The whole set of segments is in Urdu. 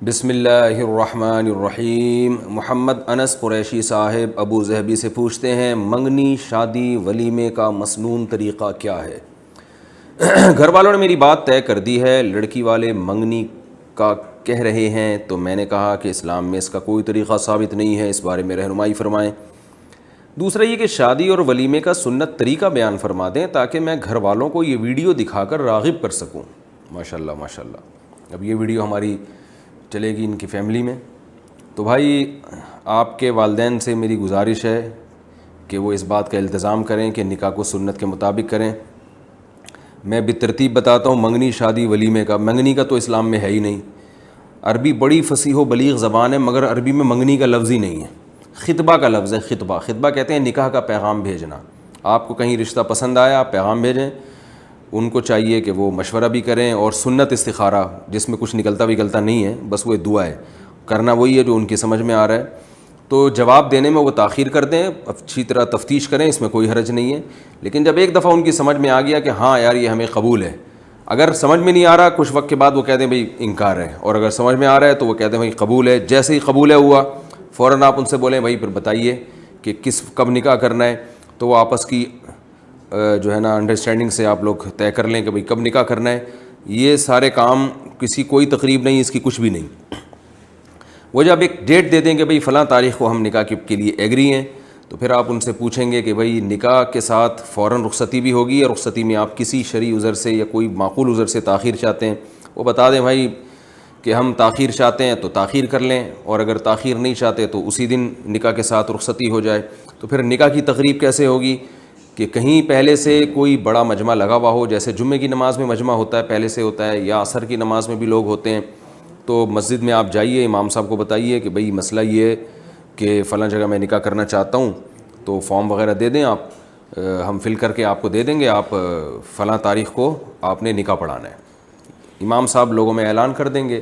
بسم اللہ الرحمن الرحیم۔ محمد انس قریشی صاحب ابو ظہبی سے پوچھتے ہیں، منگنی شادی ولیمے کا مسنون طریقہ کیا ہے؟ گھر والوں نے میری بات طے کر دی ہے، لڑکی والے منگنی کا کہہ رہے ہیں، تو میں نے کہا کہ اسلام میں اس کا کوئی طریقہ ثابت نہیں ہے، اس بارے میں رہنمائی فرمائیں۔ دوسرا یہ کہ شادی اور ولیمے کا سنت طریقہ بیان فرما دیں تاکہ میں گھر والوں کو یہ ویڈیو دکھا کر راغب کر سکوں۔ ماشاءاللہ ماشاءاللہ، اب یہ ویڈیو ہماری چلے گی ان کی فیملی میں۔ تو بھائی آپ کے والدین سے میری گزارش ہے کہ وہ اس بات کا التزام کریں کہ نکاح کو سنت کے مطابق کریں۔ میں بالترتیب بتاتا ہوں منگنی شادی ولیمے کا۔ منگنی کا تو اسلام میں ہے ہی نہیں، عربی بڑی فصیح و بلیغ زبان ہے مگر عربی میں منگنی کا لفظ ہی نہیں ہے، خطبہ کا لفظ ہے۔ خطبہ، خطبہ کہتے ہیں نکاح کا پیغام بھیجنا۔ آپ کو کہیں رشتہ پسند آیا، آپ پیغام بھیجیں، ان کو چاہیے کہ وہ مشورہ بھی کریں، اور سنت استخارہ جس میں کچھ نکلتا وکلتا نہیں ہے، بس وہ دعا ہے، کرنا وہی ہے جو ان کی سمجھ میں آ رہا ہے۔ تو جواب دینے میں وہ تاخیر کر دیں، اچھی طرح تفتیش کریں، اس میں کوئی حرج نہیں ہے۔ لیکن جب ایک دفعہ ان کی سمجھ میں آ گیا کہ ہاں یار یہ ہمیں قبول ہے، اگر سمجھ میں نہیں آ رہا کچھ وقت کے بعد وہ کہہ دیں بھائی انکار ہے، اور اگر سمجھ میں آ رہا ہے تو وہ کہتے ہیں بھائی قبول ہے۔ جیسے ہی قبول ہے ہوا، فوراً آپ ان سے بولیں بھائی پھر بتائیے کہ کب نکاح کرنا ہے، تو وہ آپس کی جو ہے نا انڈرسٹینڈنگ سے آپ لوگ طے کر لیں کہ بھئی کب نکاح کرنا ہے۔ یہ سارے کام، کسی کوئی تقریب نہیں، اس کی کچھ بھی نہیں۔ وہ جب ایک ڈیٹ دے دیں کہ بھئی فلاں تاریخ کو ہم نکاح کے لیے ایگری ہیں، تو پھر آپ ان سے پوچھیں گے کہ بھئی نکاح کے ساتھ فوراً رخصتی بھی ہوگی، اور رخصتی میں آپ کسی شرعی عذر سے یا کوئی معقول عذر سے تاخیر چاہتے ہیں، وہ بتا دیں بھائی کہ ہم تاخیر چاہتے ہیں تو تاخیر کر لیں، اور اگر تاخیر نہیں چاہتے تو اسی دن نکاح کے ساتھ رخصتی ہو جائے۔ تو پھر نکاح کی تقریب کیسے ہوگی کہ کہیں پہلے سے کوئی بڑا مجمع لگا ہوا ہو، جیسے جمعے کی نماز میں مجمع ہوتا ہے پہلے سے ہوتا ہے، یا عصر کی نماز میں بھی لوگ ہوتے ہیں، تو مسجد میں آپ جائیے، امام صاحب کو بتائیے کہ بھئی مسئلہ یہ ہے کہ فلاں جگہ میں نکاح کرنا چاہتا ہوں، تو فارم وغیرہ دے دیں آپ، ہم فل کر کے آپ کو دے دیں گے، آپ فلاں تاریخ کو آپ نے نکاح پڑھانا ہے۔ امام صاحب لوگوں میں اعلان کر دیں گے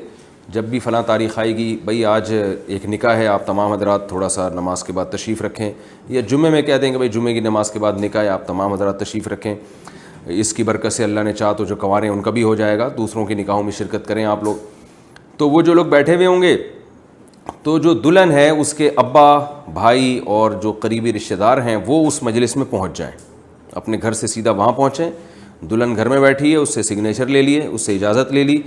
جب بھی فلاں تاریخ آئے گی، بھئی آج ایک نکاح ہے، آپ تمام حضرات تھوڑا سا نماز کے بعد تشریف رکھیں، یا جمعے میں کہہ دیں گے بھئی جمعے کی نماز کے بعد نکاح ہے، آپ تمام حضرات تشریف رکھیں، اس کی برکت سے اللہ نے چاہا تو جو کنوارے ہیں ان کا بھی ہو جائے گا، دوسروں کے نکاحوں میں شرکت کریں آپ لوگ۔ تو وہ جو لوگ بیٹھے ہوئے ہوں گے، تو جو دلہن ہے اس کے ابا، بھائی اور جو قریبی رشتہ دار ہیں وہ اس مجلس میں پہنچ جائیں، اپنے گھر سے سیدھا وہاں پہنچیں۔ دلہن گھر میں بیٹھی ہے، اس سے سگنیچر لے لیے، اس سے اجازت لے لی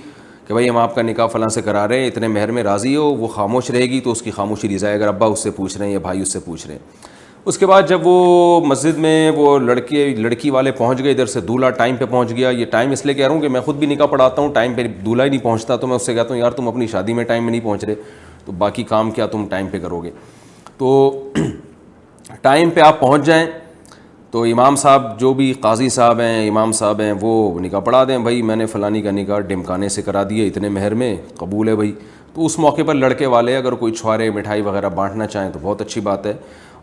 کہ بھائی ہم آپ کا نکاح فلاں سے کرا رہے ہیں، اتنے مہر میں راضی ہو۔ وہ خاموش رہے گی تو اس کی خاموشی رضا ہے، اگر ابا اس سے پوچھ رہے ہیں یا بھائی اس سے پوچھ رہے ہیں۔ اس کے بعد جب وہ مسجد میں وہ لڑکی والے پہنچ گئے، ادھر سے دولہا ٹائم پہ پہنچ گیا۔ یہ ٹائم اس لیے کہہ رہا ہوں کہ میں خود بھی نکاح پڑھاتا ہوں، ٹائم پہ دولہا ہی نہیں پہنچتا تو میں اس سے کہتا ہوں یار تم اپنی شادی میں ٹائم میں نہیں پہنچ رہے تو باقی کام کیا تم ٹائم پہ کرو گے۔ تو ٹائم پہ آپ پہنچ جائیں تو امام صاحب، جو بھی قاضی صاحب ہیں، امام صاحب ہیں، وہ نکاح پڑھا دیں، بھائی میں نے فلانی کا نکاح ڈمکانے سے کرا دیے، اتنے مہر میں قبول ہے بھائی۔ تو اس موقع پر لڑکے والے اگر کوئی چھوارے مٹھائی وغیرہ بانٹنا چاہیں تو بہت اچھی بات ہے،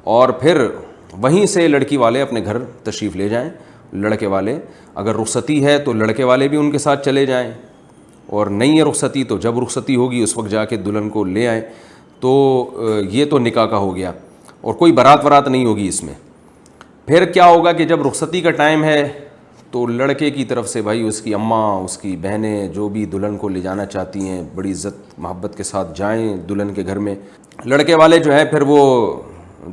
اور پھر وہیں سے لڑکی والے اپنے گھر تشریف لے جائیں۔ لڑکے والے اگر رخصتی ہے تو لڑکے والے بھی ان کے ساتھ چلے جائیں، اور نہیں ہے رخصتی تو جب رخصتی ہوگی اس وقت جا کے دلہن کو لے آئیں۔ تو یہ تو نکاح کا ہو گیا، اور کوئی بارات ورات نہیں ہوگی اس میں۔ پھر کیا ہوگا کہ جب رخصتی کا ٹائم ہے تو لڑکے کی طرف سے بھائی اس کی اماں، اس کی بہنیں جو بھی دلہن کو لے جانا چاہتی ہیں، بڑی عزت محبت کے ساتھ جائیں دلہن کے گھر میں۔ لڑکے والے جو ہیں پھر وہ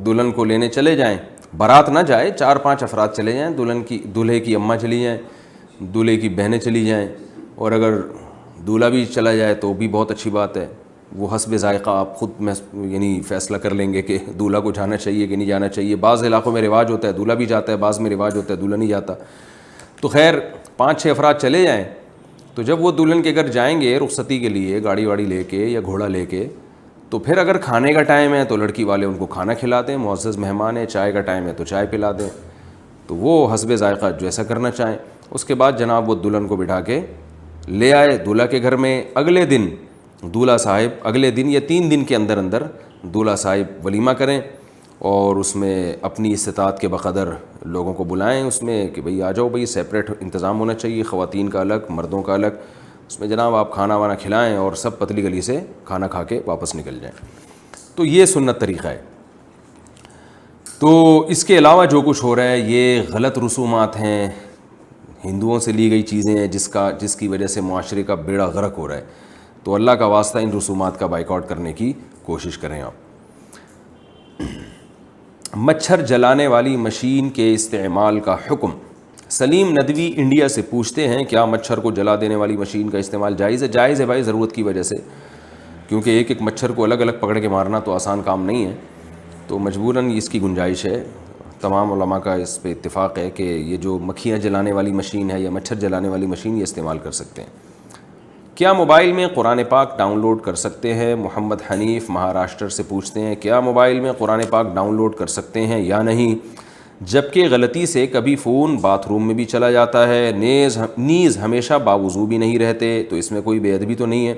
دلہن کو لینے چلے جائیں، بارات نہ جائے، 4-5 افراد چلے جائیں، دولہے کی اماں چلی جائیں، دولہے کی بہنیں چلی جائیں، اور اگر دولہا بھی چلا جائے تو بھی بہت اچھی بات ہے۔ وہ حسب ذائقہ آپ خود یعنی فیصلہ کر لیں گے کہ دولہا کو جانا چاہیے کہ نہیں جانا چاہیے۔ بعض علاقوں میں رواج ہوتا ہے دولہا بھی جاتا ہے، بعض میں رواج ہوتا ہے دولہا نہیں جاتا۔ تو خیر 5-6 افراد چلے جائیں، تو جب وہ دلہن کے گھر جائیں گے رخصتی کے لیے گاڑی واڑی لے کے یا گھوڑا لے کے، تو پھر اگر کھانے کا ٹائم ہے تو لڑکی والے ان کو کھانا کھلا دیں، معزز مہمان ہیں، چائے کا ٹائم ہے تو چائے پلا دیں، تو وہ حسب ذائقہ جو ایسا کرنا چاہیں۔ اس کے بعد جناب وہ دلہن کو بٹھا کے لے آئے دولہا کے گھر میں۔ اگلے دن دولہا صاحب، اگلے دن یا 3 دن کے اندر اندر دولہا صاحب ولیمہ کریں، اور اس میں اپنی استطاعت کے بقدر لوگوں کو بلائیں، اس میں کہ بھئی آ جاؤ، بھئی سیپریٹ انتظام ہونا چاہیے، خواتین کا الگ، مردوں کا الگ، اس میں جناب آپ کھانا وانا کھلائیں اور سب پتلی گلی سے کھانا کھا کے واپس نکل جائیں۔ تو یہ سنت طریقہ ہے۔ تو اس کے علاوہ جو کچھ ہو رہا ہے یہ غلط رسومات ہیں، ہندوؤں سے لی گئی چیزیں ہیں، جس کی وجہ سے معاشرے کا بیڑا غرق ہو رہا ہے۔ تو اللہ کا واسطہ ان رسومات کا بائیکاٹ کرنے کی کوشش کریں آپ۔ مچھر جلانے والی مشین کے استعمال کا حکم۔ سلیم ندوی انڈیا سے پوچھتے ہیں کیا مچھر کو جلا دینے والی مشین کا استعمال جائز ہے؟ جائز ہے بھائی، ضرورت کی وجہ سے، کیونکہ ایک ایک مچھر کو الگ الگ پکڑ کے مارنا تو آسان کام نہیں ہے، تو مجبوراً اس کی گنجائش ہے۔ تمام علماء کا اس پہ اتفاق ہے کہ یہ جو مکھیاں جلانے والی مشین ہے یا مچھر جلانے والی مشین یہ استعمال کر سکتے ہیں۔ کیا موبائل میں قرآن پاک ڈاؤن لوڈ کر سکتے ہیں؟ محمد حنیف مہاراشٹر سے پوچھتے ہیں کیا موبائل میں قرآن پاک ڈاؤن لوڈ کر سکتے ہیں یا نہیں، جبکہ غلطی سے کبھی فون باتھ روم میں بھی چلا جاتا ہے، نیز ہمیشہ باوضو بھی نہیں رہتے، تو اس میں کوئی بے ادبی تو نہیں ہے؟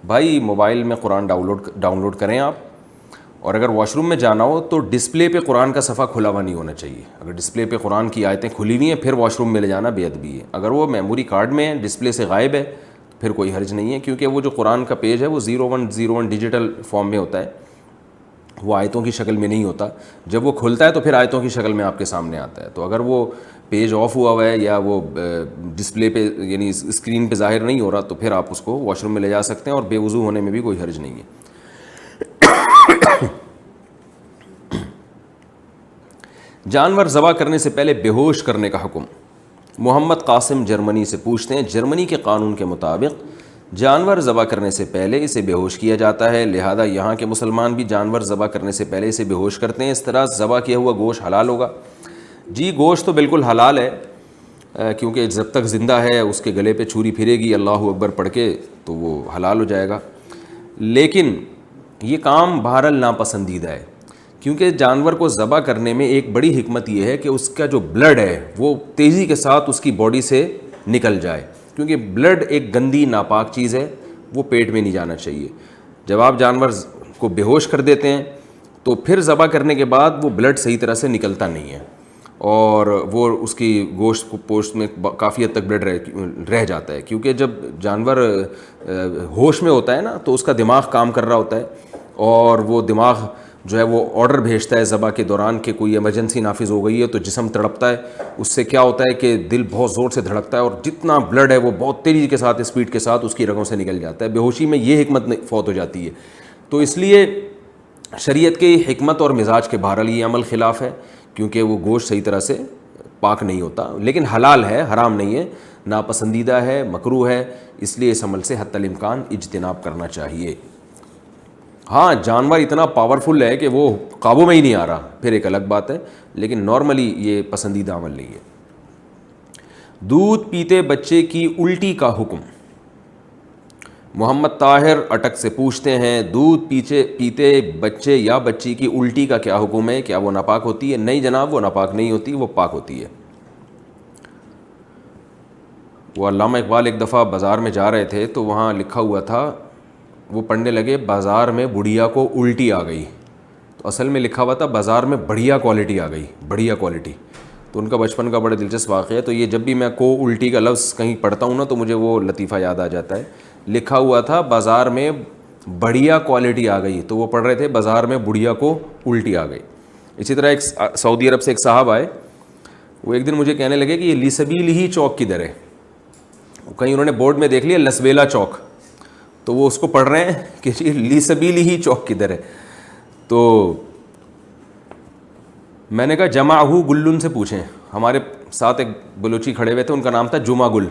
بھائی موبائل میں قرآن ڈاؤن لوڈ کریں آپ، اور اگر واش روم میں جانا ہو تو ڈسپلے پہ قرآن کا صفحہ کھلا ہوا نہیں ہونا چاہیے۔ اگر ڈسپلے پہ قرآن کی آیتیں کھلی ہوئی ہیں پھر واش روم میں لے جانا بے ادبی ہے۔ اگر وہ میموری کارڈ میں ہے، ڈسپلے سے غائب ہے، پھر کوئی حرج نہیں ہے، کیونکہ وہ جو قرآن کا پیج ہے وہ 0101 ڈیجیٹل فارم میں ہوتا ہے، وہ آیتوں کی شکل میں نہیں ہوتا۔ جب وہ کھلتا ہے تو پھر آیتوں کی شکل میں آپ کے سامنے آتا ہے۔ تو اگر وہ پیج آف ہوا ہے یا وہ ڈسپلے پہ یعنی اسکرین پہ ظاہر نہیں ہو رہا تو پھر آپ اس کو واش روم میں لے جا سکتے ہیں، اور بے وضو ہونے میں بھی کوئی حرج نہیں ہے۔ جانور ذبح کرنے سے پہلے بے ہوش کرنے کا حکم۔ محمد قاسم جرمنی سے پوچھتے ہیں جرمنی کے قانون کے مطابق جانور ذبح کرنے سے پہلے اسے بے ہوش کیا جاتا ہے، لہذا یہاں کے مسلمان بھی جانور ذبح کرنے سے پہلے اسے بے ہوش کرتے ہیں، اس طرح ذبح کیا ہوا گوشت حلال ہوگا؟ جی گوشت تو بالکل حلال ہے، کیونکہ جب تک زندہ ہے اس کے گلے پہ چھری پھرے گی اللہ اکبر پڑھ کے تو وہ حلال ہو جائے گا، لیکن یہ کام بہرحال ناپسندیدہ ہے، کیونکہ جانور کو ذبح کرنے میں ایک بڑی حکمت یہ ہے کہ اس کا جو بلڈ ہے وہ تیزی کے ساتھ اس کی باڈی سے نکل جائے، کیونکہ بلڈ ایک گندی ناپاک چیز ہے، وہ پیٹ میں نہیں جانا چاہیے۔ جب آپ جانور کو بے ہوش کر دیتے ہیں تو پھر ذبح کرنے کے بعد وہ بلڈ صحیح طرح سے نکلتا نہیں ہے، اور وہ اس کی گوشت پوشت میں کافی حد تک بلڈ رہ جاتا ہے، کیونکہ جب جانور ہوش میں ہوتا ہے نا تو اس کا دماغ کام کر رہا ہوتا ہے، اور وہ دماغ جو ہے وہ آرڈر بھیجتا ہے ذبح کے دوران کہ کوئی ایمرجنسی نافذ ہو گئی ہے، تو جسم تڑپتا ہے، اس سے کیا ہوتا ہے کہ دل بہت زور سے دھڑکتا ہے، اور جتنا بلڈ ہے وہ بہت تیزی کے ساتھ اسپیڈ کے ساتھ اس کی رگوں سے نکل جاتا ہے، بے ہوشی میں یہ حکمت فوت ہو جاتی ہے۔ تو اس لیے شریعت کی حکمت اور مزاج کے بہرحال یہ عمل خلاف ہے، کیونکہ وہ گوشت صحیح طرح سے پاک نہیں ہوتا، لیکن حلال ہے، حرام نہیں ہے، ناپسندیدہ ہے، مکروہ ہے، اس لیے اس عمل سے حتی الامکان اجتناب کرنا چاہیے۔ ہاں جانور اتنا پاورفل ہے کہ وہ قابو میں ہی نہیں آ رہا، پھر ایک الگ بات ہے، لیکن نارملی یہ پسندیدہ عمل نہیں ہے۔ دودھ پیتے بچے کی الٹی کا حکم۔ محمد طاہر اٹک سے پوچھتے ہیں دودھ پیتے بچے یا بچی کی الٹی کا کیا حکم ہے؟ کیا وہ ناپاک ہوتی ہے؟ نہیں جناب، وہ ناپاک نہیں ہوتی، وہ پاک ہوتی ہے۔ وہ علامہ اقبال ایک دفعہ بازار میں جا رہے تھے تو وہاں لکھا ہوا تھا، وہ پڑھنے لگے بازار میں بڑھیا کو الٹی آ گئی، تو اصل میں لکھا ہوا تھا بازار میں بڑھیا کوالٹی آ گئی، بڑھیا کوالٹی۔ تو ان کا بچپن کا بڑا دلچسپ واقعہ ہے، تو یہ جب بھی میں کو الٹی کا لفظ کہیں پڑھتا ہوں نا تو مجھے وہ لطیفہ یاد آ جاتا ہے۔ لکھا ہوا تھا بازار میں بڑھیا کوالٹی آ گئی، تو وہ پڑھ رہے تھے بازار میں بڑھیا کو الٹی آ گئی۔ اسی طرح ایک سعودی عرب سے ایک صاحب آئے، وہ ایک دن مجھے کہنے لگے کہ یہ لیسبیل ہی چوک کدھر ہے؟ کہیں انہوں نے بورڈ میں دیکھ لیا لسبیلا چوک، تو وہ اس کو پڑھ رہے ہیں کہ جی لیسبیلی ہی چوک کدھر ہے؟ تو میں نے کہا جمعہ گلن سے پوچھیں، ہمارے ساتھ ایک بلوچی کھڑے ہوئے تھے، ان کا نام تھا جمعہ گل،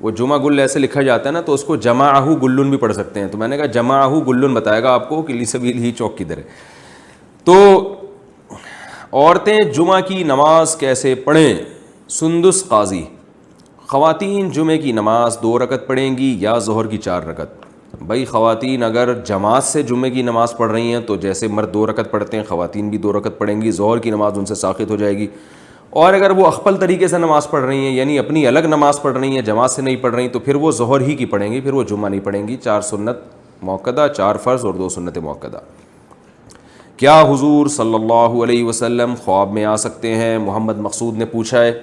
وہ جمعہ گل ایسے لکھا جاتا ہے نا تو اس کو جمعہ گلن بھی پڑھ سکتے ہیں، تو میں نے کہا جمعہ گلن بتائے گا آپ کو کہ لیسبیلی ہی چوک کدھر ہے۔ تو عورتیں جمعہ کی نماز کیسے پڑھیں؟ سندس قاضی، خواتین جمعہ کی نماز 2 رکعت پڑھیں گی یا ظہر کی 4 رکعت؟ بھائی خواتین اگر جماعت سے جمعہ کی نماز پڑھ رہی ہیں تو جیسے مرد 2 رکعت پڑھتے ہیں خواتین بھی 2 رکعت پڑھیں گی، ظہر کی نماز ان سے ساقط ہو جائے گی۔ اور اگر وہ اخپل طریقے سے نماز پڑھ رہی ہیں یعنی اپنی الگ نماز پڑھ رہی ہیں، جماعت سے نہیں پڑھ رہی، تو پھر وہ ظہر ہی کی پڑھیں گی، پھر وہ جمعہ نہیں پڑھیں گی۔ 4 سنت موقدہ، 4 فرض اور 2 سنت موقدہ۔ کیا حضور صلی اللہ علیہ وسلم خواب میں آ سکتے ہیں؟ محمد مقصود نے پوچھا ہے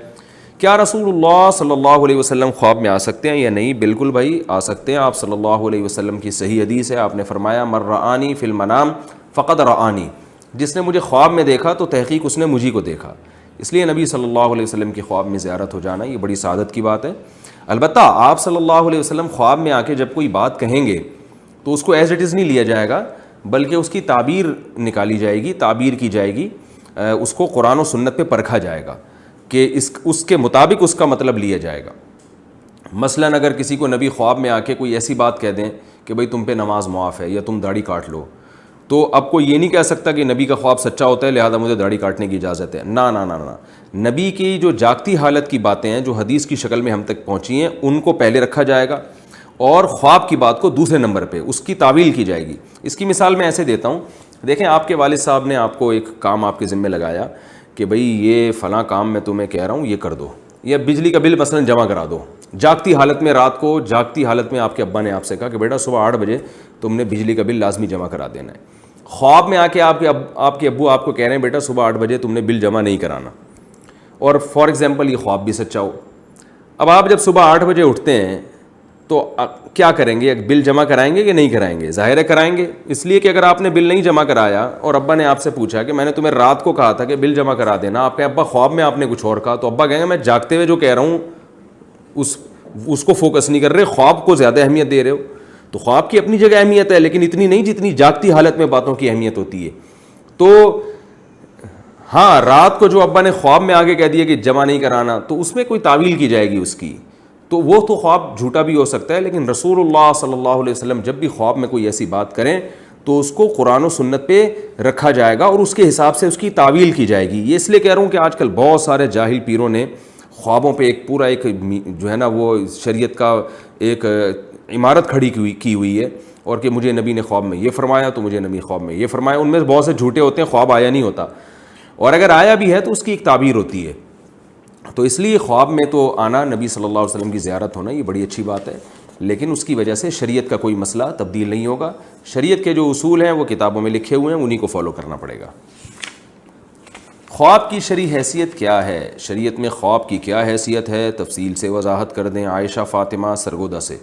کیا رسول اللہ صلی اللہ علیہ وسلم خواب میں آ سکتے ہیں یا نہیں؟ بالکل بھائی آ سکتے ہیں۔ آپ صلی اللہ علیہ وسلم کی صحیح حدیث ہے، آپ نے فرمایا من رآنی فی المنام فقد رآنی، جس نے مجھے خواب میں دیکھا تو تحقیق اس نے مجھی کو دیکھا۔ اس لیے نبی صلی اللہ علیہ وسلم کی خواب میں زیارت ہو جانا یہ بڑی سعادت کی بات ہے۔ البتہ آپ صلی اللہ علیہ وسلم خواب میں آ کے جب کوئی بات کہیں گے تو اس کو ایز اٹ از نہیں لیا جائے گا، بلکہ اس کی تعبیر نکالی جائے گی، تعبیر کی جائے گی، اس کو قرآن و سنت پہ پرکھا جائے گا کہ اس کے مطابق اس کا مطلب لیا جائے گا۔ مثلاً اگر کسی کو نبی خواب میں آ کے کوئی ایسی بات کہہ دیں کہ بھئی تم پہ نماز معاف ہے یا تم داڑھی کاٹ لو، تو اب کوئی یہ نہیں کہہ سکتا کہ نبی کا خواب سچا ہوتا ہے لہذا مجھے داڑھی کاٹنے کی اجازت ہے۔ نہ نہ نہ نہ، نبی کی جو جاگتی حالت کی باتیں ہیں جو حدیث کی شکل میں ہم تک پہنچی ہیں ان کو پہلے رکھا جائے گا اور خواب کی بات کو دوسرے نمبر پہ اس کی تعویل کی جائے گی۔ اس کی مثال میں ایسے دیتا ہوں، دیکھیں آپ کے والد صاحب نے آپ کو ایک کام آپ کے ذمہ لگایا کہ بھئی یہ فلاں کام میں تمہیں کہہ رہا ہوں یہ کر دو، یا بجلی کا بل مثلاً جمع کرا دو۔ جاگتی حالت میں رات کو، جاگتی حالت میں آپ کے ابا نے آپ سے کہا کہ بیٹا صبح 8 بجے تم نے بجلی کا بل لازمی جمع کرا دینا ہے۔ خواب میں آ کے آپ کے ابو آپ کو کہہ رہے ہیں بیٹا صبح 8 بجے تم نے بل جمع نہیں کرانا، اور فار ایگزامپل یہ خواب بھی سچا ہو۔ اب آپ جب صبح 8 بجے اٹھتے ہیں تو کیا کریں گے؟ بل جمع کرائیں گے کہ نہیں کرائیں گے؟ ظاہر ہے کرائیں گے، اس لیے کہ اگر آپ نے بل نہیں جمع کرایا اور ابا نے آپ سے پوچھا کہ میں نے تمہیں رات کو کہا تھا کہ بل جمع کرا دینا، آپ کے ابا خواب میں آپ نے کچھ اور کہا، تو ابا کہیں گے میں جاگتے ہوئے جو کہہ رہا ہوں اس کو فوکس نہیں کر رہے، خواب کو زیادہ اہمیت دے رہے ہو۔ تو خواب کی اپنی جگہ اہمیت ہے لیکن اتنی نہیں جتنی جاگتی حالت میں باتوں کی اہمیت ہوتی ہے۔ تو ہاں، رات کو جو ابا نے خواب میں آگے کہہ دیا کہ جمع نہیں کرانا، تو اس میں کوئی تعویل کی جائے گی اس کی، تو وہ تو خواب جھوٹا بھی ہو سکتا ہے، لیکن رسول اللہ صلی اللہ علیہ وسلم جب بھی خواب میں کوئی ایسی بات کریں تو اس کو قرآن و سنت پہ رکھا جائے گا اور اس کے حساب سے اس کی تعویل کی جائے گی۔ یہ اس لیے کہہ رہا ہوں کہ آج کل بہت سارے جاہل پیروں نے خوابوں پہ ایک پورا ایک جو ہے نا وہ شریعت کا ایک عمارت کھڑی کی ہوئی ہے، اور کہ مجھے نبی نے خواب میں یہ فرمایا تو مجھے نبی خواب میں یہ فرمایا۔ ان میں بہت سے جھوٹے ہوتے ہیں، خواب آیا نہیں ہوتا، اور اگر آیا بھی ہے تو اس کی ایک تعبیر ہوتی ہے۔ تو اس لیے خواب میں تو آنا، نبی صلی اللہ علیہ وسلم کی زیارت ہونا، یہ بڑی اچھی بات ہے، لیکن اس کی وجہ سے شریعت کا کوئی مسئلہ تبدیل نہیں ہوگا۔ شریعت کے جو اصول ہیں وہ کتابوں میں لکھے ہوئے ہیں، انہی کو فالو کرنا پڑے گا۔ خواب کی شرعی حیثیت کیا ہے؟ شریعت میں خواب کی کیا حیثیت ہے؟ تفصیل سے وضاحت کر دیں عائشہ فاطمہ سرگودا سے۔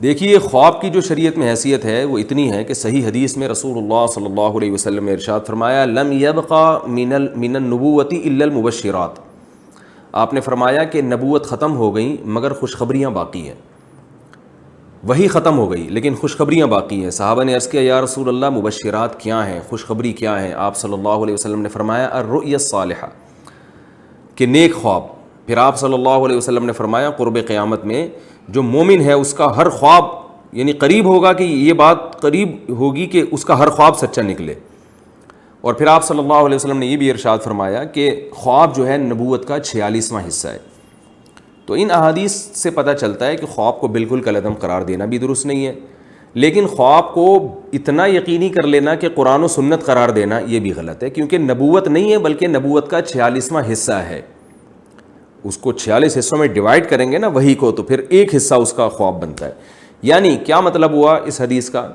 دیکھیے، خواب کی جو شریعت میں حیثیت ہے وہ اتنی ہے کہ صحیح حدیث میں رسول اللہ صلی اللہ علیہ وسلم نے ارشاد فرمایا لم یبقى من النبوۃ الا المبشرات۔ آپ نے فرمایا کہ نبوت ختم ہو گئی مگر خوشخبریاں باقی ہیں۔ وہی ختم ہو گئی لیکن خوشخبریاں باقی ہیں۔ صحابہ نے عرض کیا یا رسول اللہ مبشرات کیا ہیں، خوشخبری کیا ہیں؟ آپ صلی اللہ علیہ وسلم نے فرمایا الرؤیا الصالحہ، کہ نیک خواب۔ پھر آپ صلی اللہ علیہ وسلم نے فرمایا قرب قیامت میں جو مومن ہے اس کا ہر خواب، یعنی قریب ہوگا کہ یہ بات قریب ہوگی کہ اس کا ہر خواب سچا نکلے۔ اور پھر آپ صلی اللہ علیہ وسلم نے یہ بھی ارشاد فرمایا کہ خواب جو ہے نبوت کا 46واں حصہ ہے۔ تو ان احادیث سے پتہ چلتا ہے کہ خواب کو بالکل کالعدم قرار دینا بھی درست نہیں ہے، لیکن خواب کو اتنا یقینی کر لینا کہ قرآن و سنت قرار دینا یہ بھی غلط ہے، کیونکہ نبوت نہیں ہے بلکہ نبوت کا 46واں حصہ ہے۔ اس کو 46 حصوں میں ڈیوائڈ کریں گے نا وہی کو، تو پھر ایک حصہ اس کا خواب بنتا ہے۔ یعنی کیا مطلب ہوا اس حدیث کا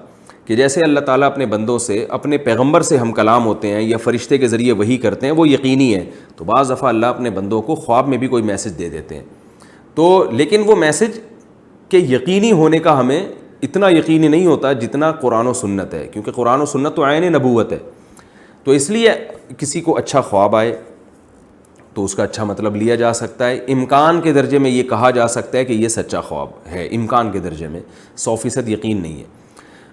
کہ جیسے اللہ تعالیٰ اپنے بندوں سے، اپنے پیغمبر سے ہم کلام ہوتے ہیں یا فرشتے کے ذریعے وحی کرتے ہیں وہ یقینی ہے، تو بعض دفعہ اللہ اپنے بندوں کو خواب میں بھی کوئی میسج دے دیتے ہیں، تو لیکن وہ میسج کے یقینی ہونے کا ہمیں اتنا یقینی نہیں ہوتا جتنا قرآن و سنت ہے، کیونکہ قرآن و سنت تو عین نبوت ہے۔ تو اس لیے کسی کو اچھا خواب آئے تو اس کا اچھا مطلب لیا جا سکتا ہے، امکان کے درجے میں یہ کہا جا سکتا ہے کہ یہ سچا خواب ہے، امکان کے درجے میں 100% یقین نہیں ہے۔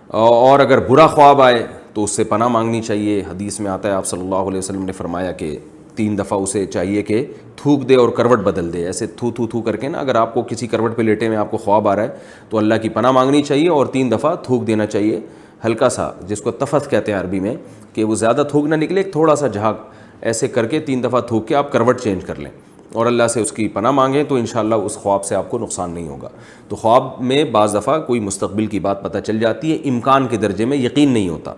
اور اگر برا خواب آئے تو اس سے پناہ مانگنی چاہیے۔ حدیث میں آتا ہے آپ صلی اللہ علیہ وسلم نے فرمایا کہ 3 دفعہ اسے چاہیے کہ تھوک دے اور کروٹ بدل دے، ایسے تھو کر کے نا، اگر آپ کو کسی کروٹ پہ لیٹے میں آپ کو خواب آ رہا ہے تو اللہ کی پناہ مانگنی چاہیے اور 3 دفعہ تھوک دینا چاہیے، ہلکا سا، جس کو تفت کہتے ہیں عربی میں، کہ وہ زیادہ تھوک نہ نکلے، تھوڑا سا جھاگ، ایسے کر کے 3 دفعہ تھوک کے آپ کروٹ چینج کر لیں اور اللہ سے اس کی پناہ مانگیں تو انشاءاللہ اس خواب سے آپ کو نقصان نہیں ہوگا۔ تو خواب میں بعض دفعہ کوئی مستقبل کی بات پتہ چل جاتی ہے، امکان کے درجے میں یقین نہیں ہوتا۔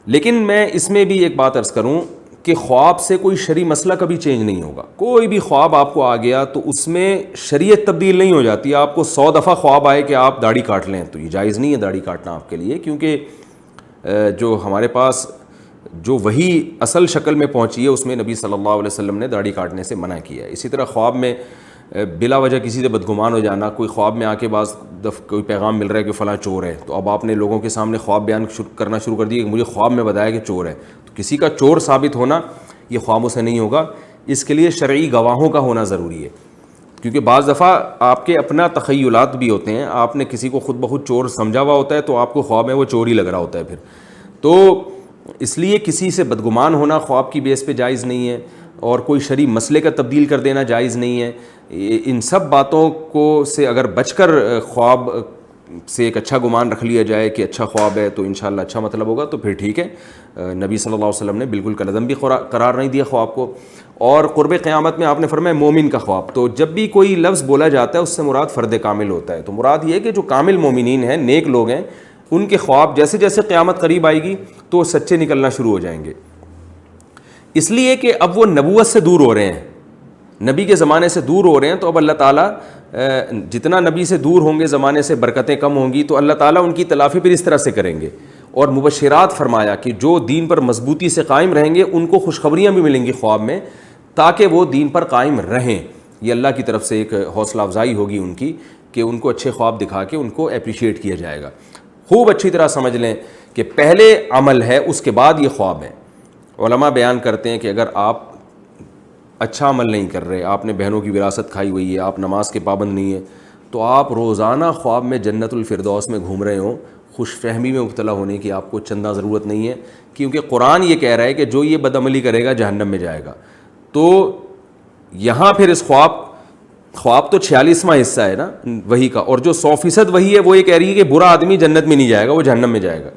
لیکن میں اس میں بھی ایک بات عرض کروں کہ خواب سے کوئی شرعی مسئلہ کبھی چینج نہیں ہوگا۔ کوئی بھی خواب آپ کو آ گیا تو اس میں شریعت تبدیل نہیں ہو جاتی۔ آپ کو 100 دفعہ خواب آئے کہ آپ داڑھی کاٹ لیں تو یہ جائز نہیں ہے داڑھی کاٹنا آپ کے لیے، کیونکہ جو ہمارے پاس جو وہی اصل شکل میں پہنچی ہے اس میں نبی صلی اللہ علیہ وسلم نے داڑھی کاٹنے سے منع کیا ہے۔ اسی طرح خواب میں بلا وجہ کسی سے بدگمان ہو جانا، کوئی خواب میں آ کے بعض کوئی پیغام مل رہا ہے کہ فلاں چور ہے، تو اب آپ نے لوگوں کے سامنے خواب بیان کرنا شروع کر دیا کہ مجھے خواب میں بتایا کہ چور ہے، تو کسی کا چور ثابت ہونا یہ خوابوں سے نہیں ہوگا، اس کے لیے شرعی گواہوں کا ہونا ضروری ہے۔ کیونکہ بعض دفعہ آپ کے اپنا تخیلات بھی ہوتے ہیں, آپ نے کسی کو خود بخود چور سمجھا ہوا ہوتا ہے تو آپ کو خواب میں وہ چور ہی لگ رہا ہوتا ہے پھر. تو اس لیے کسی سے بدگمان ہونا خواب کی بیس پہ جائز نہیں ہے, اور کوئی شرعی مسئلے کا تبدیل کر دینا جائز نہیں ہے. ان سب باتوں کو سے اگر بچ کر خواب سے ایک اچھا گمان رکھ لیا جائے کہ اچھا خواب ہے تو انشاءاللہ اچھا مطلب ہوگا, تو پھر ٹھیک ہے. نبی صلی اللہ علیہ وسلم نے بالکل کالعدم بھی قرار نہیں دیا خواب کو. اور قرب قیامت میں آپ نے فرمایا مومن کا خواب, تو جب بھی کوئی لفظ بولا جاتا ہے اس سے مراد فرد کامل ہوتا ہے. تو مراد یہ ہے کہ جو کامل مومنین ہیں, نیک لوگ ہیں, ان کے خواب جیسے جیسے قیامت قریب آئے گی تو وہ سچے نکلنا شروع ہو جائیں گے. اس لیے کہ اب وہ نبوت سے دور ہو رہے ہیں, نبی کے زمانے سے دور ہو رہے ہیں, تو اب اللہ تعالیٰ جتنا نبی سے دور ہوں گے زمانے سے برکتیں کم ہوں گی, تو اللہ تعالیٰ ان کی تلافی پھر اس طرح سے کریں گے. اور مبشرات فرمایا کہ جو دین پر مضبوطی سے قائم رہیں گے ان کو خوشخبریاں بھی ملیں گی خواب میں, تاکہ وہ دین پر قائم رہیں. یہ اللہ کی طرف سے ایک حوصلہ افزائی ہوگی ان کی, کہ ان کو اچھے خواب دکھا کے ان کو اپریشیٹ کیا جائے گا. خوب اچھی طرح سمجھ لیں کہ پہلے عمل ہے, اس کے بعد یہ خواب ہے. علماء بیان کرتے ہیں کہ اگر آپ اچھا عمل نہیں کر رہے, آپ نے بہنوں کی وراثت کھائی ہوئی ہے, آپ نماز کے پابند نہیں ہیں, تو آپ روزانہ خواب میں جنت الفردوس میں گھوم رہے ہوں, خوش فہمی میں مبتلا ہونے کی آپ کو چندہ ضرورت نہیں ہے, کیونکہ قرآن یہ کہہ رہا ہے کہ جو یہ بدعملی کرے گا جہنم میں جائے گا. تو یہاں پھر اس خواب تو 46واں حصہ ہے نا وحی کا, اور جو 100% وحی ہے وہ یہ کہہ رہی ہے کہ برا آدمی جنت میں نہیں جائے گا, وہ جہنم میں جائے گا.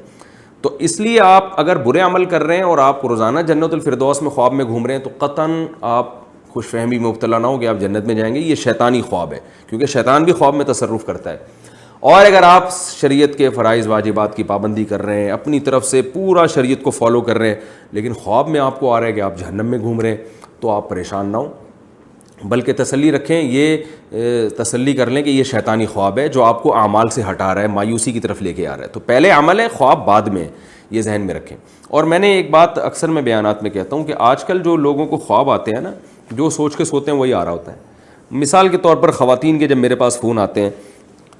تو اس لیے آپ اگر برے عمل کر رہے ہیں اور آپ روزانہ جنت الفردوس میں خواب میں گھوم رہے ہیں, تو قطعاً آپ خوش فہمی میں مبتلا نہ ہو کہ آپ جنت میں جائیں گے. یہ شیطانی خواب ہے, کیونکہ شیطان بھی خواب میں تصرف کرتا ہے. اور اگر آپ شریعت کے فرائض واجبات کی پابندی کر رہے ہیں, اپنی طرف سے پورا شریعت کو فالو کر رہے ہیں, لیکن خواب میں آپ کو آ رہا ہے کہ آپ جہنم میں گھوم رہے ہیں, تو آپ پریشان نہ ہوں, بلکہ تسلی رکھیں, یہ تسلی کر لیں کہ یہ شیطانی خواب ہے جو آپ کو اعمال سے ہٹا رہا ہے, مایوسی کی طرف لے کے آ رہا ہے. تو پہلے عمل ہے, خواب بعد میں, یہ ذہن میں رکھیں. اور میں نے ایک بات اکثر میں بیانات میں کہتا ہوں کہ آج کل جو لوگوں کو خواب آتے ہیں نا, جو سوچ کے سوتے ہیں وہی آ رہا ہوتا ہے. مثال کے طور پر خواتین کے جب میرے پاس فون آتے ہیں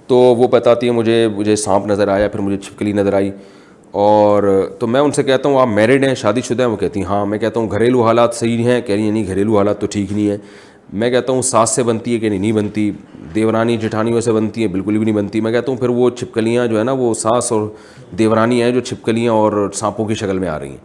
تو وہ بتاتی ہیں مجھے سانپ نظر آیا, پھر مجھے چھپکلی نظر آئی, اور تو میں ان سے کہتا ہوں آپ میرڈ ہیں, شادی شدہ ہیں؟ وہ کہتی ہیں ہاں. میں کہتا ہوں گھریلو حالات صحیح ہیں؟ کہہ رہی ہیں نہیں گھریلو حالات تو ٹھیک نہیں ہے. میں کہتا ہوں ساس سے بنتی ہے کہ نہیں بنتی, دیورانی جٹھانیوں سے بنتی ہے؟ بالکل بھی نہیں بنتی. میں کہتا ہوں پھر وہ چھپکلیاں جو ہے نا وہ ساس اور دیورانی ہیں جو چھپکلیاں اور سانپوں کی شکل میں آ رہی ہیں.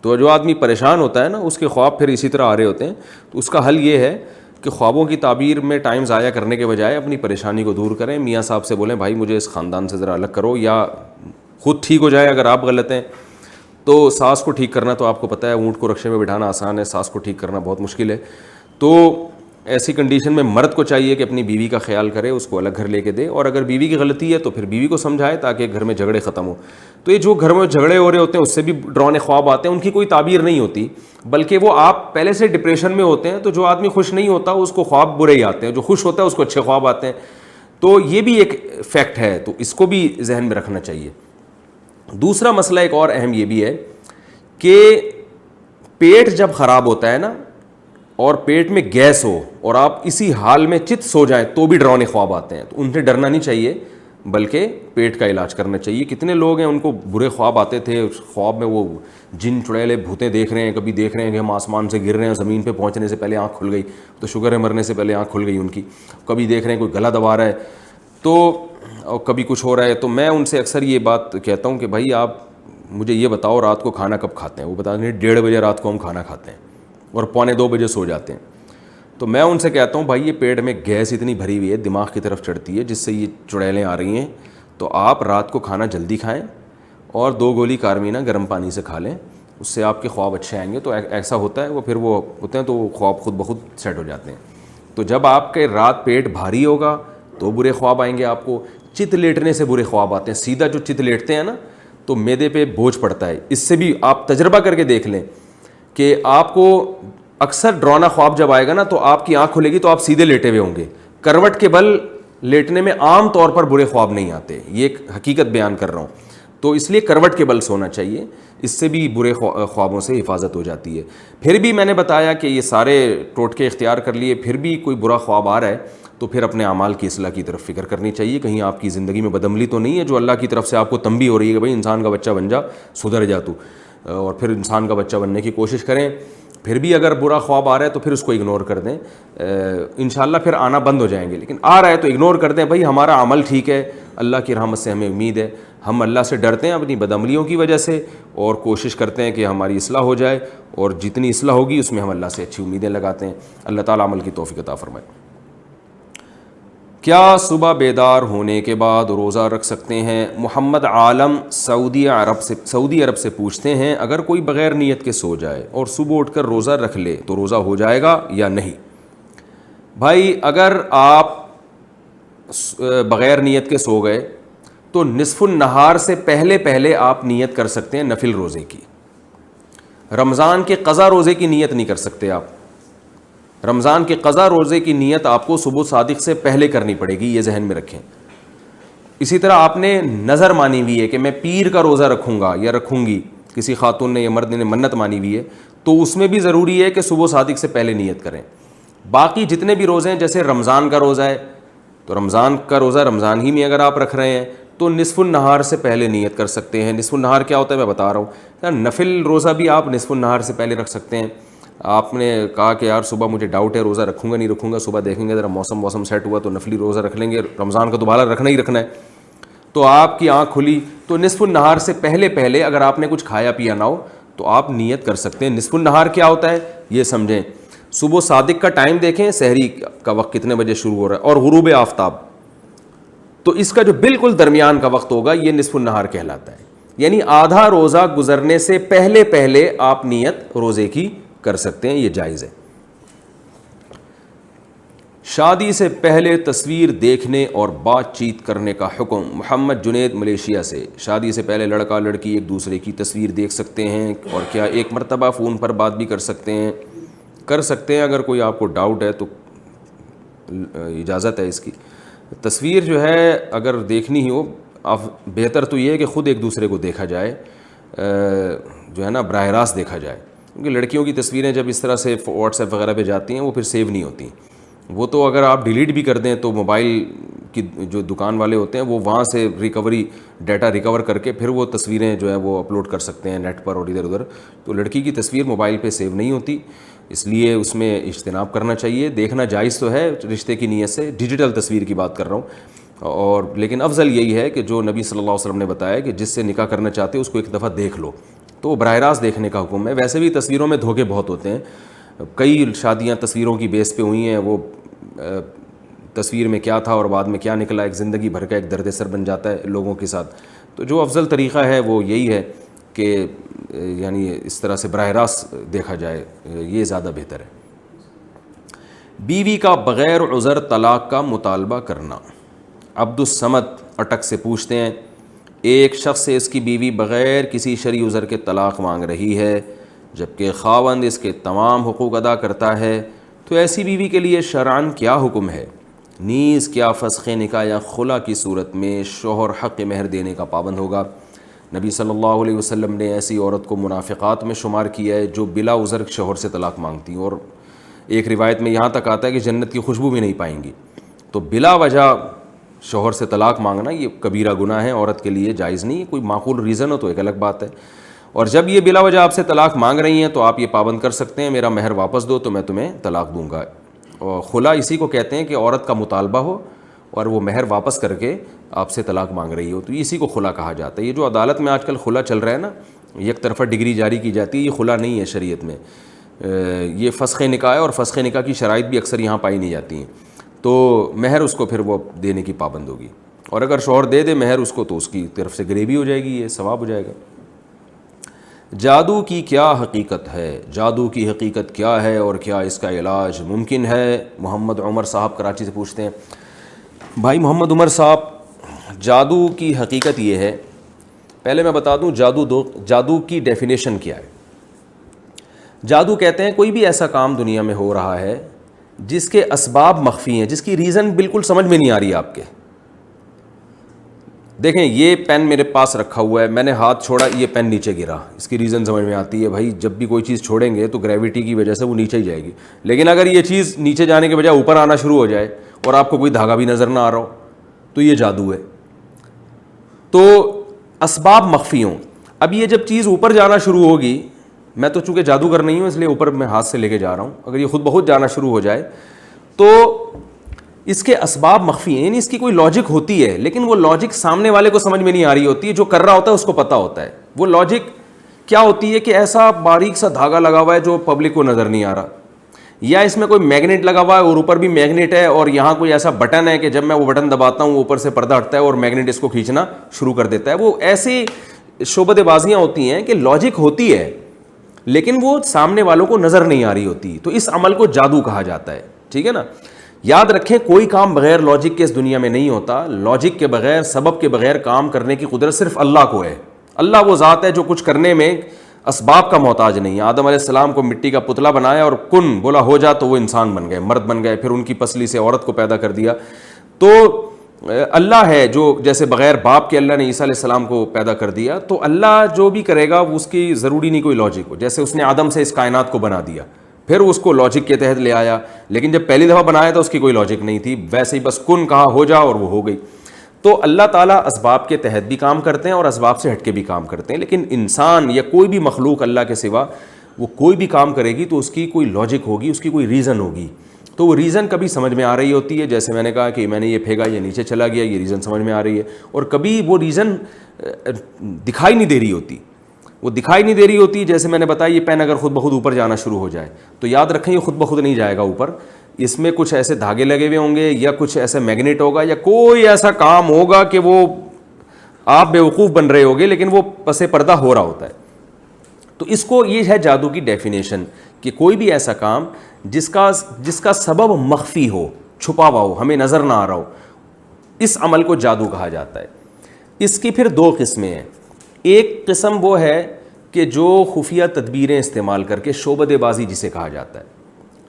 تو جو آدمی پریشان ہوتا ہے نا اس کے خواب پھر اسی طرح آ رہے ہوتے ہیں. تو اس کا حل یہ ہے کہ خوابوں کی تعبیر میں ٹائم ضائع کرنے کے بجائے اپنی پریشانی کو دور کریں. میاں صاحب سے بولیں بھائی مجھے اس خاندان سے ذرا الگ کرو, یا خود ٹھیک ہو جائے اگر آپ غلط ہیں. تو ساس کو ٹھیک کرنا تو آپ کو پتہ ہے اونٹ کو رکشے میں بٹھانا آسان ہے, ساس کو ٹھیک کرنا بہت مشکل ہے. تو ایسی کنڈیشن میں مرد کو چاہیے کہ اپنی بیوی کا خیال کرے, اس کو الگ گھر لے کے دے, اور اگر بیوی کی غلطی ہے تو پھر بیوی کو سمجھائے تاکہ گھر میں جھگڑے ختم ہوں. تو یہ جو گھر میں جھگڑے ہو رہے ہوتے ہیں اس سے بھی ڈرانے خواب آتے ہیں, ان کی کوئی تعبیر نہیں ہوتی, بلکہ وہ آپ پہلے سے ڈپریشن میں ہوتے ہیں. تو جو آدمی خوش نہیں ہوتا اس کو خواب برے ہی آتے ہیں, جو خوش ہوتا ہے اس کو اچھے خواب آتے ہیں. تو یہ بھی ایک فیکٹ ہے, تو اس کو بھی ذہن میں رکھنا چاہیے. دوسرا مسئلہ ایک اور اہم یہ بھی ہے کہ پیٹ جب خراب ہوتا ہے نا اور پیٹ میں گیس ہو اور آپ اسی حال میں چت سو جائیں تو بھی ڈراؤنے خواب آتے ہیں. تو ان سے ڈرنا نہیں چاہیے بلکہ پیٹ کا علاج کرنا چاہیے. کتنے لوگ ہیں ان کو برے خواب آتے تھے, خواب میں وہ جن چڑیلے بھوتیں دیکھ رہے ہیں, کبھی دیکھ رہے ہیں کہ ہم آسمان سے گر رہے ہیں, زمین پہ پہنچنے سے پہلے آنکھ کھل گئی, تو شوگر ہے مرنے سے پہلے آنکھ کھل گئی ان کی. کبھی دیکھ رہے ہیں کوئی گلا دبا رہا ہے, تو اور کبھی کچھ ہو رہا ہے. تو میں ان سے اکثر یہ بات کہتا ہوں کہ بھائی آپ مجھے یہ بتاؤ رات کو کھانا کب کھاتے ہیں؟ وہ بتا دیں 1:30 بجے رات کو ہم کھانا کھاتے ہیں اور 1:45 بجے سو جاتے ہیں. تو میں ان سے کہتا ہوں بھائی یہ پیٹ میں گیس اتنی بھری ہوئی ہے, دماغ کی طرف چڑھتی ہے جس سے یہ چڑیلیں آ رہی ہیں, تو آپ رات کو کھانا جلدی کھائیں اور 2 گولی کارمینہ گرم پانی سے کھا لیں, اس سے آپ کے خواب اچھے آئیں گے. تو ایسا ہوتا ہے, وہ پھر وہ ہوتے ہیں تو وہ خواب خود بخود سیٹ ہو جاتے ہیں. تو جب آپ کے رات پیٹ بھاری ہوگا تو برے خواب آئیں گے آپ کو. چت لیٹنے سے برے خواب آتے ہیں, سیدھا جو چت لیٹتے ہیں نا تو معدے پہ بوجھ پڑتا ہے. اس سے بھی آپ تجربہ کر کے دیکھ لیں کہ آپ کو اکثر ڈرانا خواب جب آئے گا نا تو آپ کی آنکھ کھلے گی تو آپ سیدھے لیٹے ہوئے ہوں گے. کروٹ کے بل لیٹنے میں عام طور پر برے خواب نہیں آتے, یہ ایک حقیقت بیان کر رہا ہوں. تو اس لیے کروٹ کے بل سونا چاہیے, اس سے بھی برے خوابوں سے حفاظت ہو جاتی ہے. پھر بھی میں نے بتایا کہ یہ سارے ٹوٹکے اختیار کر لیے, پھر بھی کوئی برا خواب آ رہا ہے تو پھر اپنے اعمال کی اصلاح کی طرف فکر کرنی چاہیے. کہیں آپ کی زندگی میں بدعملی تو نہیں ہے جو اللہ کی طرف سے آپ کو تنبیہ ہو رہی ہے کہ بھائی انسان کا بچہ بن جا, سدھر جا تو, اور پھر انسان کا بچہ بننے کی کوشش کریں. پھر بھی اگر برا خواب آ رہا ہے تو پھر اس کو اگنور کر دیں, انشاءاللہ پھر آنا بند ہو جائیں گے. لیکن آ رہا ہے تو اگنور کر دیں, بھائی ہمارا عمل ٹھیک ہے, اللہ کی رحمت سے ہمیں امید ہے, ہم اللہ سے ڈرتے ہیں اپنی بدعملیوں کی وجہ سے, اور کوشش کرتے ہیں کہ ہماری اصلاح ہو جائے, اور جتنی اصلاح ہوگی اس میں ہم اللہ سے اچھی امیدیں لگاتے ہیں. اللہ تعالیٰ عمل کی توفیق عطا فرمائے. کیا صبح بیدار ہونے کے بعد روزہ رکھ سکتے ہیں؟ محمد عالم سعودی عرب سے پوچھتے ہیں, اگر کوئی بغیر نیت کے سو جائے اور صبح اٹھ کر روزہ رکھ لے تو روزہ ہو جائے گا یا نہیں؟ بھائی اگر آپ بغیر نیت کے سو گئے تو نصف النہار سے پہلے آپ نیت کر سکتے ہیں نفل روزے کی. رمضان کے قضا روزے کی نیت نہیں کر سکتے آپ. رمضان کے قضا روزے کی نیت آپ کو صبح صادق سے پہلے کرنی پڑے گی, یہ ذہن میں رکھیں. اسی طرح آپ نے نظر مانی ہوئی ہے کہ میں پیر کا روزہ رکھوں گا یا رکھوں گی, کسی خاتون نے یا مرد نے منت مانی ہوئی ہے, تو اس میں بھی ضروری ہے کہ صبح صادق سے پہلے نیت کریں. باقی جتنے بھی روزے ہیں, جیسے رمضان کا روزہ ہے تو رمضان کا روزہ رمضان ہی میں اگر آپ رکھ رہے ہیں تو نصف النہار سے پہلے نیت کر سکتے ہیں. نصف النہار کیا ہوتا ہے میں بتا رہا ہوں. نفل روزہ بھی آپ نصف النہار سے پہلے رکھ سکتے ہیں. آپ نے کہا کہ یار صبح مجھے ڈاؤٹ ہے, روزہ رکھوں گا نہیں رکھوں گا, صبح دیکھیں گے ذرا موسم سیٹ ہوا تو نفلی روزہ رکھ لیں گے, رمضان کا دوبارہ رکھنا ہی رکھنا ہے. تو آپ کی آنکھ کھلی تو نصف النہار سے پہلے اگر آپ نے کچھ کھایا پیا نہ ہو تو آپ نیت کر سکتے ہیں. نصف النہار کیا ہوتا ہے یہ سمجھیں. صبح صادق کا ٹائم دیکھیں, سحری کا وقت کتنے بجے شروع ہو رہا ہے, اور غروب آفتاب, تو اس کا جو بالکل درمیان کا وقت ہوگا یہ نصف النہار کہلاتا ہے. یعنی آدھا روزہ گزرنے سے پہلے آپ نیت روزے کی کر سکتے ہیں, یہ جائز ہے. شادی سے پہلے تصویر دیکھنے اور بات چیت کرنے کا حکم. محمد جنید ملیشیا سے, شادی سے پہلے لڑکا لڑکی ایک دوسرے کی تصویر دیکھ سکتے ہیں, اور کیا ایک مرتبہ فون پر بات بھی کر سکتے ہیں؟ کر سکتے ہیں, اگر کوئی آپ کو ڈاؤٹ ہے تو اجازت ہے اس کی. تصویر جو ہے اگر دیکھنی ہی ہو, بہتر تو یہ ہے کہ خود ایک دوسرے کو دیکھا جائے, جو ہے نا براہ راست دیکھا جائے, کیونکہ لڑکیوں کی تصویریں جب اس طرح سے واٹس ایپ وغیرہ پہ جاتی ہیں وہ پھر سیو نہیں ہوتی. وہ تو اگر آپ ڈیلیٹ بھی کر دیں تو موبائل کی جو دکان والے ہوتے ہیں وہ وہاں سے ڈیٹا ریکور کر کے پھر وہ تصویریں جو ہے وہ اپلوڈ کر سکتے ہیں نیٹ پر اور ادھر ادھر. تو لڑکی کی تصویر موبائل پہ سیو نہیں ہوتی, اس لیے اس میں اجتناب کرنا چاہیے. دیکھنا جائز تو ہے رشتے کی نیت سے, ڈیجیٹل تصویر کی بات کر رہا ہوں, اور لیکن افضل یہی ہے کہ جو نبی صلی اللہ علیہ وسلم نے بتایا کہ جس سے نکاح کرنا چاہتے اس کو ایک دفعہ دیکھ لو, تو وہ براہ راست دیکھنے کا حکم ہے. ویسے بھی تصویروں میں دھوکے بہت ہوتے ہیں, کئی شادیاں تصویروں کی بیس پہ ہوئی ہیں, وہ تصویر میں کیا تھا اور بعد میں کیا نکلا, ایک زندگی بھر کا ایک درد سر بن جاتا ہے لوگوں کے ساتھ. تو جو افضل طریقہ ہے وہ یہی ہے کہ یعنی اس طرح سے براہ راست دیکھا جائے, یہ زیادہ بہتر ہے. بیوی کا بغیر عذر طلاق کا مطالبہ کرنا. عبد الصمد اٹک سے پوچھتے ہیں, ایک شخص سے اس کی بیوی بغیر کسی شرعی عذر کے طلاق مانگ رہی ہے جبکہ خاوند اس کے تمام حقوق ادا کرتا ہے, تو ایسی بیوی کے لیے شرعاً کیا حکم ہے؟ نیز کیا فسخ نکاح یا خلا کی صورت میں شوہر حق مہر دینے کا پابند ہوگا؟ نبی صلی اللہ علیہ وسلم نے ایسی عورت کو منافقات میں شمار کیا ہے جو بلا عذر شوہر سے طلاق مانگتی ہیں, اور ایک روایت میں یہاں تک آتا ہے کہ جنت کی خوشبو بھی نہیں پائیں گی. تو بلا وجہ شوہر سے طلاق مانگنا یہ کبیرہ گناہ ہے, عورت کے لیے جائز نہیں. کوئی معقول ریزن ہو تو ایک الگ بات ہے, اور جب یہ بلا وجہ آپ سے طلاق مانگ رہی ہیں تو آپ یہ پابند کر سکتے ہیں میرا مہر واپس دو تو میں تمہیں طلاق دوں گا. اور خلا اسی کو کہتے ہیں کہ عورت کا مطالبہ ہو اور وہ مہر واپس کر کے آپ سے طلاق مانگ رہی ہو, تو اسی کو خلا کہا جاتا ہے. یہ جو عدالت میں آج کل خلا چل رہا ہے نا, یک طرفہ ڈگری جاری کی جاتی ہے, یہ خلا نہیں ہے شریعت میں. یہ فسخ نکاح ہے, اور فسخ نکاح کی شرائط بھی اکثر یہاں پائی نہیں جاتی ہیں. تو مہر اس کو پھر وہ دینے کی پابند ہوگی, اور اگر شوہر دے دے مہر اس کو تو اس کی طرف سے گریوی ہو جائے گی, یہ ثواب ہو جائے گا. جادو کی کیا حقیقت ہے؟ جادو کی حقیقت کیا ہے اور کیا اس کا علاج ممکن ہے؟ محمد عمر صاحب کراچی سے پوچھتے ہیں. بھائی محمد عمر صاحب, جادو کی حقیقت یہ ہے, پہلے میں بتا دوں جادو کی ڈیفینیشن کیا ہے. جادو کہتے ہیں کوئی بھی ایسا کام دنیا میں ہو رہا ہے جس کے اسباب مخفی ہیں, جس کی ریزن بالکل سمجھ میں نہیں آ رہی آپ کے. دیکھیں یہ پین میرے پاس رکھا ہوا ہے, میں نے ہاتھ چھوڑا, یہ پین نیچے گرا, اس کی ریزن سمجھ میں آتی ہے. بھائی جب بھی کوئی چیز چھوڑیں گے تو گریویٹی کی وجہ سے وہ نیچے ہی جائے گی, لیکن اگر یہ چیز نیچے جانے کے بجائے اوپر آنا شروع ہو جائے اور آپ کو کوئی دھاگا بھی نظر نہ آ رہا ہو تو یہ جادو ہے. تو اسباب مخفی ہوں. اب یہ جب چیز اوپر جانا شروع ہوگی میں تو چونکہ جادوگر نہیں ہوں اس لیے اوپر میں ہاتھ سے لے کے جا رہا ہوں. اگر یہ خود بخود جانا شروع ہو جائے تو اس کے اسباب مخفی ہیں, یعنی اس کی کوئی لاجک ہوتی ہے لیکن وہ لاجک سامنے والے کو سمجھ میں نہیں آ رہی ہوتی ہے, جو کر رہا ہوتا ہے اس کو پتہ ہوتا ہے. وہ لاجک کیا ہوتی ہے کہ ایسا باریک سا دھاگا لگا ہوا ہے جو پبلک کو نظر نہیں آ رہا, یا اس میں کوئی میگنیٹ لگا ہوا ہے اور اوپر بھی میگنیٹ ہے, اور یہاں کوئی ایسا بٹن ہے کہ جب میں وہ بٹن دباتا ہوں اوپر سے پردہ ہٹتا ہے اور میگنیٹ اس کو کھینچنا شروع کر دیتا ہے. وہ ایسی شعبدے بازیاں ہوتی ہیں کہ لاجک ہوتی ہے لیکن وہ سامنے والوں کو نظر نہیں آ رہی ہوتی, تو اس عمل کو جادو کہا جاتا ہے. ٹھیک ہے نا. یاد رکھیں کوئی کام بغیر لاجک کے اس دنیا میں نہیں ہوتا. لاجک کے بغیر, سبب کے بغیر کام کرنے کی قدرت صرف اللہ کو ہے. اللہ وہ ذات ہے جو کچھ کرنے میں اسباب کا محتاج نہیں ہے. آدم علیہ السلام کو مٹی کا پتلا بنایا اور کن بولا ہو جا تو وہ انسان بن گئے, مرد بن گئے. پھر ان کی پسلی سے عورت کو پیدا کر دیا. تو اللہ ہے جو جیسے بغیر باپ کے اللہ نے عیسیٰ علیہ السلام کو پیدا کر دیا, تو اللہ جو بھی کرے گا اس کی ضروری نہیں کوئی لاجک ہو. جیسے اس نے آدم سے اس کائنات کو بنا دیا, پھر اس کو لاجک کے تحت لے آیا, لیکن جب پہلی دفعہ بنایا تو اس کی کوئی لاجک نہیں تھی, ویسے ہی بس کن کہا ہو جا اور وہ ہو گئی. تو اللہ تعالیٰ اسباب کے تحت بھی کام کرتے ہیں اور اسباب سے ہٹ کے بھی کام کرتے ہیں, لیکن انسان یا کوئی بھی مخلوق اللہ کے سوا وہ کوئی بھی کام کرے گی تو اس کی کوئی لاجک ہوگی, اس کی کوئی ریزن ہوگی. تو وہ ریزن کبھی سمجھ میں آ رہی ہوتی ہے, جیسے میں نے کہا کہ میں نے یہ پھینکا یہ نیچے چلا گیا, یہ ریزن سمجھ میں آ رہی ہے. اور کبھی وہ ریزن دکھائی نہیں دے رہی ہوتی, وہ دکھائی نہیں دے رہی ہوتی. جیسے میں نے بتایا یہ پین اگر خود بخود اوپر جانا شروع ہو جائے تو یاد رکھیں یہ خود بخود نہیں جائے گا اوپر, اس میں کچھ ایسے دھاگے لگے ہوئے ہوں گے یا کچھ ایسا میگنیٹ ہوگا یا کوئی ایسا کام ہوگا کہ وہ آپ بیوقوف بن رہے ہوگے لیکن وہ پس پردہ ہو رہا ہوتا ہے. تو اس کو یہ ہے جادو کی ڈیفینیشن کہ کوئی بھی ایسا کام جس کا سبب مخفی ہو, چھپا ہوا ہو, ہمیں نظر نہ آ رہا ہو, اس عمل کو جادو کہا جاتا ہے. اس کی پھر دو قسمیں ہیں. ایک قسم وہ ہے کہ جو خفیہ تدبیریں استعمال کر کے شعبدے بازی جسے کہا جاتا ہے.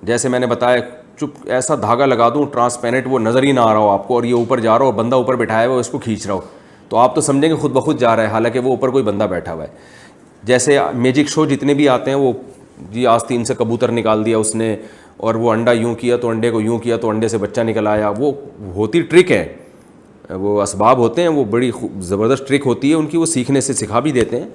جیسے میں نے بتایا چپ ایسا دھاگا لگا دوں ٹرانسپیرنٹ وہ نظر ہی نہ آ رہا ہو آپ کو, اور یہ اوپر جا رہا ہو, بندہ اوپر بٹھایا ہوا اس کو کھینچ رہا ہو, تو آپ تو سمجھیں گے خود بخود جا رہا ہے, حالانکہ وہ اوپر کوئی بندہ بیٹھا ہوا ہے. جیسے میجک شو جتنے بھی آتے ہیں, وہ جی آستین سے کبوتر نکال دیا اس نے, اور وہ انڈا یوں کیا تو انڈے کو یوں کیا تو انڈے سے بچہ نکل آیا, وہ ہوتی ٹرک ہے, وہ اسباب ہوتے ہیں, وہ بڑی زبردست ٹرک ہوتی ہے ان کی, وہ سیکھنے سے سکھا بھی دیتے ہیں.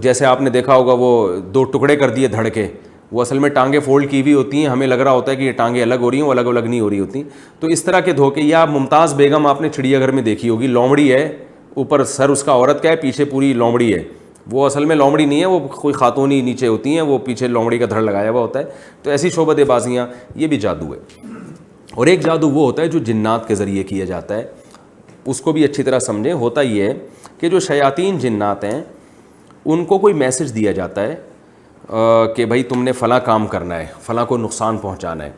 جیسے آپ نے دیکھا ہوگا وہ دو ٹکڑے کر دیے دھڑ کے, وہ اصل میں ٹانگیں فولڈ کی ہوئی ہوتی ہیں, ہمیں لگ رہا ہوتا ہے کہ یہ ٹانگیں الگ ہو رہی ہیں, وہ الگ الگ نہیں ہو رہی ہوتی. تو اس طرح کے دھوکے. یا ممتاز بیگم آپ نے چڑیا گھر میں دیکھی ہوگی, لومڑی ہے, اوپر سر اس کا عورت کا ہے, پیچھے پوری لومڑی ہے. وہ اصل میں لومڑی نہیں ہے, وہ کوئی خاتون ہی نیچے ہوتی ہیں, وہ پیچھے لومڑی کا دھڑ لگایا ہوا ہوتا ہے. تو ایسی شعبدے بازیاں, یہ بھی جادو ہے. اور ایک جادو وہ ہوتا ہے جو جنات کے ذریعے کیا جاتا ہے, اس کو بھی اچھی طرح سمجھیں. ہوتا یہ ہے کہ جو شیاطین جنات ہیں ان کو کوئی میسج دیا جاتا ہے کہ بھائی تم نے فلاں کام کرنا ہے, فلاں کو نقصان پہنچانا ہے.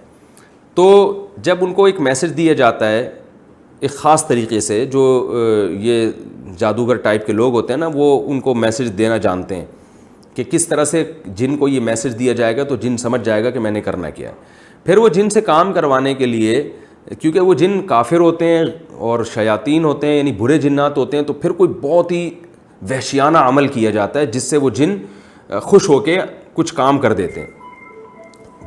تو جب ان کو ایک میسج دیا جاتا ہے ایک خاص طریقے سے, جو یہ جادوگر ٹائپ کے لوگ ہوتے ہیں نا, وہ ان کو میسج دینا جانتے ہیں کہ کس طرح سے جن کو یہ میسج دیا جائے گا تو جن سمجھ جائے گا کہ میں نے کرنا کیا ہے. پھر وہ جن سے کام کروانے کے لیے, کیونکہ وہ جن کافر ہوتے ہیں اور شیاطین ہوتے ہیں یعنی برے جنات ہوتے ہیں, تو پھر کوئی بہت ہی وحشیانہ عمل کیا جاتا ہے جس سے وہ جن خوش ہو کے کچھ کام کر دیتے ہیں.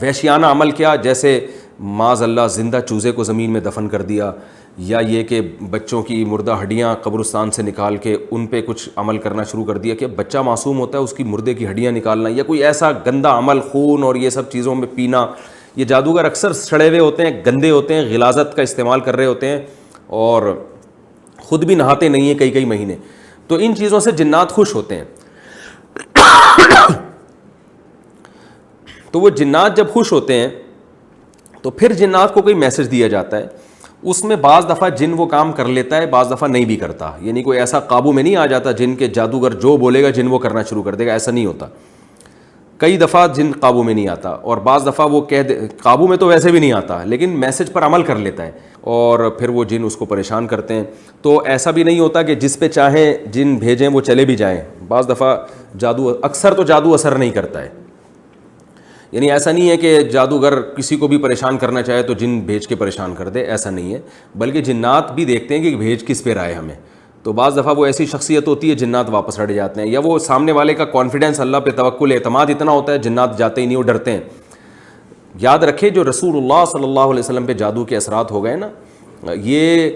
وحشیانہ عمل کیا؟ جیسے معاذ اللہ زندہ چوزے کو زمین میں دفن کر دیا, یا یہ کہ بچوں کی مردہ ہڈیاں قبرستان سے نکال کے ان پہ کچھ عمل کرنا شروع کر دیا کہ بچہ معصوم ہوتا ہے اس کی مردے کی ہڈیاں نکالنا, یا کوئی ایسا گندا عمل, خون اور یہ سب چیزوں میں پینا. یہ جادوگر اکثر سڑے ہوئے ہوتے ہیں, گندے ہوتے ہیں, غلاظت کا استعمال کر رہے ہوتے ہیں اور خود بھی نہاتے نہیں ہیں کئی مہینے. تو ان چیزوں سے جنات خوش ہوتے ہیں. تو وہ جنات جب خوش ہوتے ہیں تو پھر جنات کو کوئی میسج دیا جاتا ہے. اس میں بعض دفعہ جن وہ کام کر لیتا ہے, بعض دفعہ نہیں بھی کرتا, یعنی کوئی ایسا قابو میں نہیں آ جاتا جن کے جادوگر جو بولے گا جن وہ کرنا شروع کر دے گا, ایسا نہیں ہوتا. کئی دفعہ جن قابو میں نہیں آتا, اور بعض دفعہ وہ قابو میں تو ویسے بھی نہیں آتا لیکن میسج پر عمل کر لیتا ہے اور پھر وہ جن اس کو پریشان کرتے ہیں. تو ایسا بھی نہیں ہوتا کہ جس پہ چاہیں جن بھیجیں وہ چلے بھی جائیں. بعض دفعہ اکثر تو جادو اثر نہیں کرتا ہے, یعنی ایسا نہیں ہے کہ جادوگر کسی کو بھی پریشان کرنا چاہے تو جن بھیج کے پریشان کر دے, ایسا نہیں ہے. بلکہ جنات بھی دیکھتے ہیں کہ بھیج کس پہ رہے ہمیں. تو بعض دفعہ وہ ایسی شخصیت ہوتی ہے جنات واپس ہٹ جاتے ہیں, یا وہ سامنے والے کا کانفیڈنس اللہ پہ توکل اعتماد اتنا ہوتا ہے جنات جاتے ہی نہیں, وہ ڈرتے ہیں. یاد رکھیں جو رسول اللہ صلی اللہ علیہ وسلم پہ جادو کے اثرات ہو گئے نا, یہ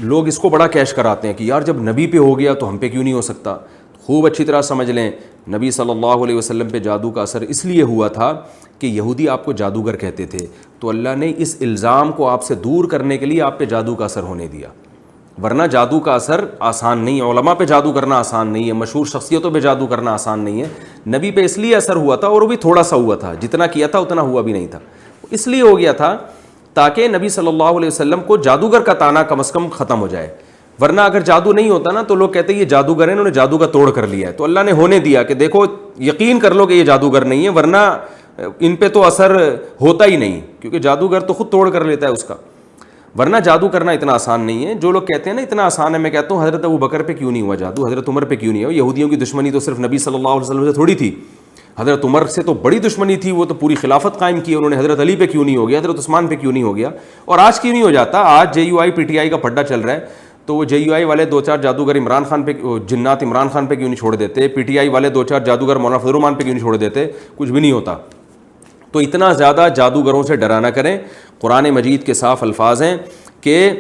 لوگ اس کو بڑا کیش کراتے ہیں کہ یار جب نبی پہ ہو گیا تو ہم پہ کیوں نہیں ہو سکتا. خوب اچھی طرح سمجھ لیں، نبی صلی اللہ علیہ وسلم پہ جادو کا اثر اس لیے ہوا تھا کہ یہودی آپ کو جادوگر کہتے تھے، تو اللہ نے اس الزام کو آپ سے دور کرنے کے لیے آپ پہ جادو کا اثر ہونے دیا، ورنہ جادو کا اثر آسان نہیں ہے، علماء پہ جادو کرنا آسان نہیں ہے، مشہور شخصیتوں پہ جادو کرنا آسان نہیں ہے، نبی پہ اس لیے اثر ہوا تھا، اور وہ بھی تھوڑا سا ہوا تھا، جتنا کیا تھا اتنا ہوا بھی نہیں تھا، اس لیے ہو گیا تھا تاکہ نبی صلی اللہ علیہ وسلم کو جادوگر کا طعنہ کم از کم ختم ہو جائے، ورنہ اگر جادو نہیں ہوتا نا تو لوگ کہتے ہیں یہ جادوگر ہیں، انہوں نے جادو کا توڑ کر لیا ہے، تو اللہ نے ہونے دیا کہ دیکھو یقین کر لو کہ یہ جادوگر نہیں ہے، ورنہ ان پہ تو اثر ہوتا ہی نہیں، کیونکہ جادوگر تو خود توڑ کر لیتا ہے اس کا، ورنہ جادو کرنا اتنا آسان نہیں ہے۔ جو لوگ کہتے ہیں نا اتنا آسان ہے، میں کہتا ہوں حضرت ابوبکر پہ کیوں نہیں ہوا جادو، حضرت عمر پہ کیوں نہیں ہوا؟ یہودیوں کی دشمنی تو صرف نبی صلی اللہ علیہ وسلم سے تھوڑی تھی، حضرت عمر سے تو بڑی دشمنی تھی، وہ تو پوری خلافت قائم کی انہوں نے، حضرت علی پہ کیوں نہیں ہو گیا، حضرت عثمان پہ کیوں نہیں ہو گیا، اور آج کیوں نہیں ہو جاتا؟ آج جے you I P T I کا پھڈا چل رہا ہے، تو وہ جے یو آئی والے 2-4 جادوگر عمران خان پہ، جنات عمران خان پہ کیوں نہیں چھوڑ دیتے؟ پی ٹی آئی والے 2-4 جادوگر مولانا فضل الرحمان پہ کیوں نہیں چھوڑ دیتے؟ کچھ بھی نہیں ہوتا۔ تو اتنا زیادہ جادوگروں سے ڈرا نہ کریں۔ قرآن مجید کے صاف الفاظ ہیں کہ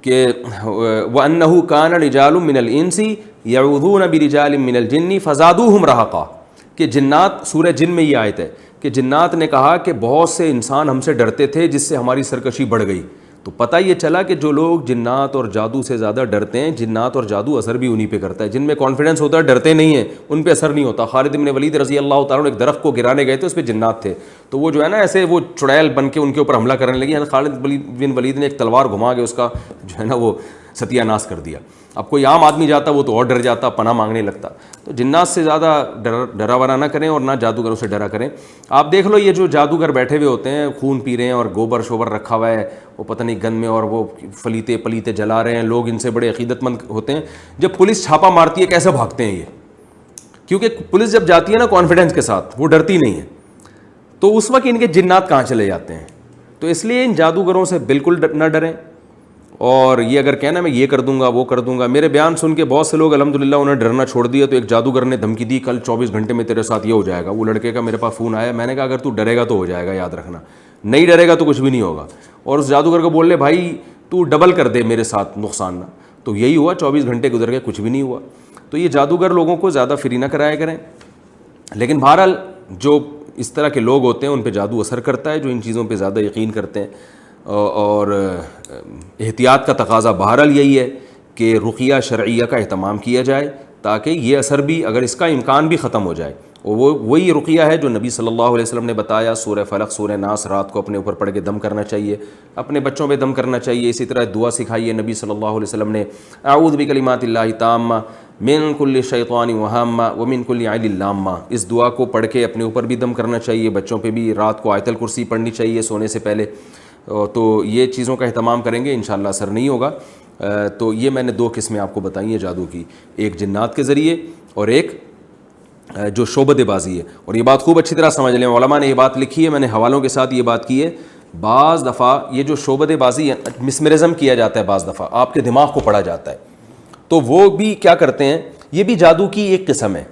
وَأَنَّهُ كَانَ رِجَالٌ مِّنَ الْإِنسِ يَعُوذُونَ بِرِجَالٍ مِّنَ الْجِنِّ فَزَادُوهُمْ رَهَقًا، کہ جنات، سورہ جن میں یہ آیت ہے کہ جنات نے کہا کہ بہت سے انسان ہم سے ڈرتے تھے جس سے ہماری سرکشی بڑھ گئی، تو پتہ یہ چلا کہ جو لوگ جنات اور جادو سے زیادہ ڈرتے ہیں، جنات اور جادو اثر بھی انہی پہ کرتا ہے، جن میں کانفیڈنس ہوتا ہے ڈرتے نہیں ہیں ان پہ اثر نہیں ہوتا۔ خالد بن ولید رضی اللہ تعالیٰ عنہ ایک درخت کو گرانے گئے تھے، اس پہ جنات تھے، تو وہ جو ہے نا ایسے وہ چڑیل بن کے ان کے اوپر حملہ کرنے لگی، خالد بن ولید نے ایک تلوار گھما کے اس کا جو ہے نا وہ ستیہ ناش کر دیا۔ اب کوئی عام آدمی جاتا وہ تو اور ڈر جاتا، پناہ مانگنے لگتا۔ تو جنات سے زیادہ ڈرا ورا نہ کریں اور نہ جادوگروں سے ڈرا کریں۔ آپ دیکھ لو یہ جو جادوگر بیٹھے ہوئے ہوتے ہیں، خون پی رہے ہیں اور گوبر شوبر رکھا ہوا ہے وہ پتہ نہیں گن میں، اور وہ پلیتے جلا رہے ہیں، لوگ ان سے بڑے عقیدت مند ہوتے ہیں، جب پولیس چھاپا مارتی ہے کیسے بھاگتے ہیں یہ؟ کیونکہ پولیس جب جاتی ہے نا کانفیڈنس کے ساتھ، وہ ڈرتی نہیں ہے، تو اس وقت ان کے جنات کہاں چلے جاتے ہیں۔ تو اس لیے ان جادوگروں سے بالکل نہ ڈریں، اور یہ اگر کہنا میں یہ کر دوں گا وہ کر دوں گا، میرے بیان سن کے بہت سے لوگ الحمدللہ انہوں نے ڈرنا چھوڑ دیا۔ تو ایک جادوگر نے دھمکی دی کل 24 گھنٹے میں تیرے ساتھ یہ ہو جائے گا، وہ لڑکے کا میرے پاس فون آیا، میں نے کہا اگر تو ڈرے گا تو ہو جائے گا، یاد رکھنا، نہیں ڈرے گا تو کچھ بھی نہیں ہوگا، اور اس جادوگر کو بول لے بھائی تو ڈبل کر دے میرے ساتھ نقصان نہ، تو یہی ہوا، 24 گھنٹے گزر گئے کچھ بھی نہیں ہوا۔ تو یہ جادوگر لوگوں کو زیادہ فری نہ کرایا کریں، لیکن بہرحال جو اس طرح کے لوگ ہوتے ہیں ان پہ جادو اثر کرتا ہے، جو ان چیزوں پہ زیادہ یقین کرتے ہیں، اور احتیاط کا تقاضا بہرحال یہی ہے کہ رقیہ شرعیہ کا اہتمام کیا جائے تاکہ یہ اثر بھی، اگر اس کا امکان بھی ختم ہو جائے، اور وہی رقیہ ہے جو نبی صلی اللہ علیہ وسلم نے بتایا، سورہ فلق سورہ ناس رات کو اپنے اوپر پڑھ کے دم کرنا چاہیے، اپنے بچوں پہ دم کرنا چاہیے۔ اسی طرح دعا سکھائی ہے نبی صلی اللہ علیہ وسلم نے، اعوذ بکلمات اللہ تامہ من کل شیطان وہامہ ومن کل عین لامہ، اس دعا کو پڑھ کے اپنے اوپر بھی دم کرنا چاہیے، بچوں پہ بھی رات کو آیت الکرسی پڑھنی چاہیے سونے سے پہلے، تو یہ چیزوں کا اہتمام کریں گے انشاءاللہ اثر نہیں ہوگا۔ تو یہ میں نے 2 قسمیں آپ کو بتائی ہیں جادو کی، ایک جنات کے ذریعے اور ایک جو شعبدے بازی ہے، اور یہ بات خوب اچھی طرح سمجھ لیں، علماء نے یہ بات لکھی ہے، میں نے حوالوں کے ساتھ یہ بات کی ہے، بعض دفعہ یہ جو شعبدے بازی ہے مسمرزم کیا جاتا ہے، بعض دفعہ آپ کے دماغ کو پڑھا جاتا ہے، تو وہ بھی کیا کرتے ہیں، یہ بھی جادو کی ایک قسم ہے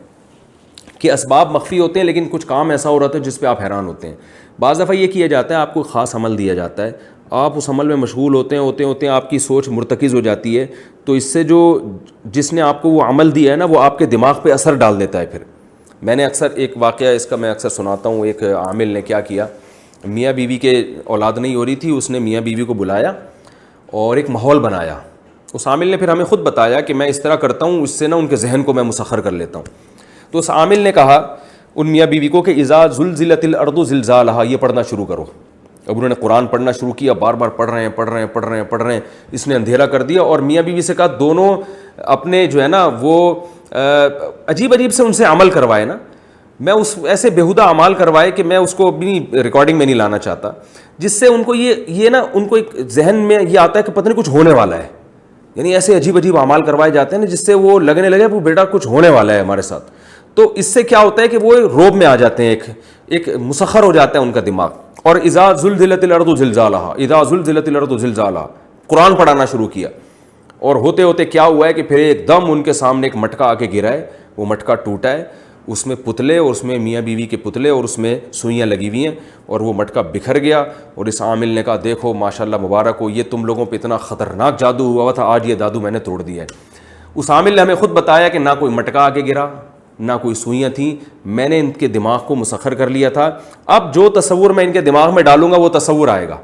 کہ اسباب مخفی ہوتے ہیں لیکن کچھ کام ایسا ہو رہا ہے جس پہ آپ حیران ہوتے ہیں۔ بعض دفعہ یہ کیا جاتا ہے، آپ کو خاص عمل دیا جاتا ہے، آپ اس عمل میں مشغول ہوتے ہیں آپ کی سوچ مرتکز ہو جاتی ہے، تو اس سے جس نے آپ کو وہ عمل دیا ہے نا وہ آپ کے دماغ پہ اثر ڈال دیتا ہے۔ پھر میں نے اکثر ایک واقعہ اس کا میں اکثر سناتا ہوں، ایک عامل نے کیا کیا، میاں بیوی کے اولاد نہیں ہو رہی تھی، اس نے میاں بیوی کو بلایا اور ایک ماحول بنایا۔ اس عامل نے پھر ہمیں خود بتایا کہ میں اس طرح کرتا ہوں، اس سے نا ان کے ذہن کو میں مسخر کر لیتا ہوں۔ تو اس عامل نے کہا ان میاں بیوی کو کہ اذا زلزلت الارض زلزالہا، یہ پڑھنا شروع کرو۔ اب انہوں نے قرآن پڑھنا شروع کیا، بار بار پڑھ رہے ہیں، اس نے اندھیرا کر دیا، اور میاں بیوی سے کہا دونوں اپنے جو ہے نا وہ عجیب سے ان سے عمل کروائے نا، میں اس ایسے بیہودہ اعمال کروائے کہ میں اس کو اپنی ریکارڈنگ میں نہیں لانا چاہتا، جس سے ان کو یہ نا ان کو ایک ذہن میں یہ آتا ہے کہ پتہ نہیں کچھ ہونے والا ہے، یعنی ایسے عجیب اعمال کروائے جاتے ہیں نا جس سے وہ لگنے لگے وہ بیٹا کچھ ہونے والا ہے ہمارے ساتھ۔ تو اس سے کیا ہوتا ہے کہ وہ روب میں آ جاتے ہیں، ایک مسخر ہو جاتا ہے ان کا دماغ۔ اور اذا زلزلت الارض زلزالہا، اذا زلزلت الارض زلزالہا، قرآن پڑھانا شروع کیا، اور ہوتے ہوتے کیا ہوا ہے کہ پھر ایک دم ان کے سامنے ایک مٹکا آ کے گرا ہے، وہ مٹکا ٹوٹا ہے، اس میں پتلے، اور اس میں میاں بیوی کے پتلے، اور اس میں سوئیاں لگی ہوئی ہیں، اور وہ مٹکا بکھر گیا۔ اور اس عامل نے کہا دیکھو ماشاءاللہ مبارک ہو، یہ تم لوگوں پہ اتنا خطرناک جادو ہوا تھا، آج یہ جادو میں نے توڑ دیا ہے۔ اس عامل نے ہمیں خود بتایا کہ نہ کوئی مٹکا آ کے گرا, نہ کوئی سوئیاں تھیں, میں نے ان کے دماغ کو مسخر کر لیا تھا, اب جو تصور میں ان کے دماغ میں ڈالوں گا وہ تصور آئے گا.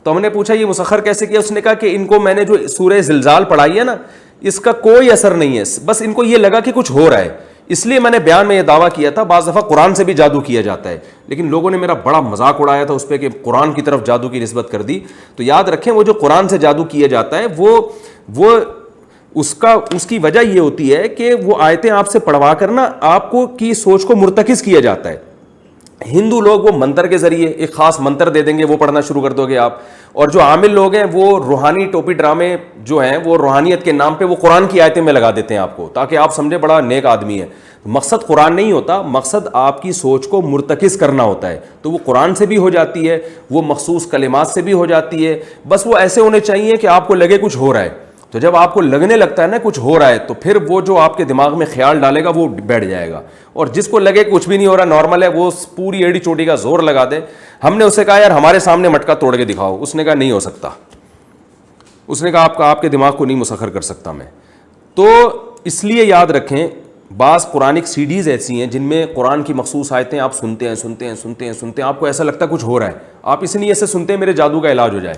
تو ہم نے پوچھا یہ مسخر کیسے کیا؟ اس نے کہا کہ ان کو میں نے جو سورہ زلزال پڑھائی ہے نا, اس کا کوئی اثر نہیں ہے, بس ان کو یہ لگا کہ کچھ ہو رہا ہے, اس لیے میں نے بیان میں یہ دعویٰ کیا تھا. بعض دفعہ قرآن سے بھی جادو کیا جاتا ہے, لیکن لوگوں نے میرا بڑا مذاق اڑایا تھا اس پہ کہ قرآن کی طرف جادو کی نسبت کر دی. تو یاد رکھیں وہ جو قرآن سے جادو کیا جاتا ہے وہ اس کی وجہ یہ ہوتی ہے کہ وہ آیتیں آپ سے پڑھوا کر نا آپ کو کی سوچ کو مرتکز کیا جاتا ہے. ہندو لوگ وہ منتر کے ذریعے ایک خاص منتر دے دیں گے, وہ پڑھنا شروع کر دو گے آپ, اور جو عامل لوگ ہیں وہ روحانی ٹوپی ڈرامے جو ہیں وہ روحانیت کے نام پہ وہ قرآن کی آیتیں میں لگا دیتے ہیں آپ کو, تاکہ آپ سمجھے بڑا نیک آدمی ہے. مقصد قرآن نہیں ہوتا, مقصد آپ کی سوچ کو مرتکز کرنا ہوتا ہے. تو وہ قرآن سے بھی ہو جاتی ہے, وہ مخصوص کلمات سے بھی ہو جاتی ہے, بس وہ ایسے ہونے چاہیے کہ آپ کو لگے کچھ ہو رہا ہے. تو جب آپ کو لگنے لگتا ہے نا کچھ ہو رہا ہے, تو پھر وہ جو آپ کے دماغ میں خیال ڈالے گا وہ بیٹھ جائے گا. اور جس کو لگے کچھ بھی نہیں ہو رہا, نارمل ہے, وہ پوری ایڑی چوٹی کا زور لگا دے. ہم نے اسے کہا یار ہمارے سامنے مٹکا توڑ کے دکھاؤ, اس نے کہا نہیں ہو سکتا. اس نے کہا آپ کے دماغ کو نہیں مسخر کر سکتا میں. تو اس لیے یاد رکھیں بعض قرآنک سی ڈیز ایسی ہیں جن میں قرآن کی مخصوص آیتیں آپ سنتے ہیں, آپ کو ایسا لگتا ہے کچھ ہو رہا ہے, آپ اس لیے سے سنتے ہیں میرے جادو کا علاج ہو جائے.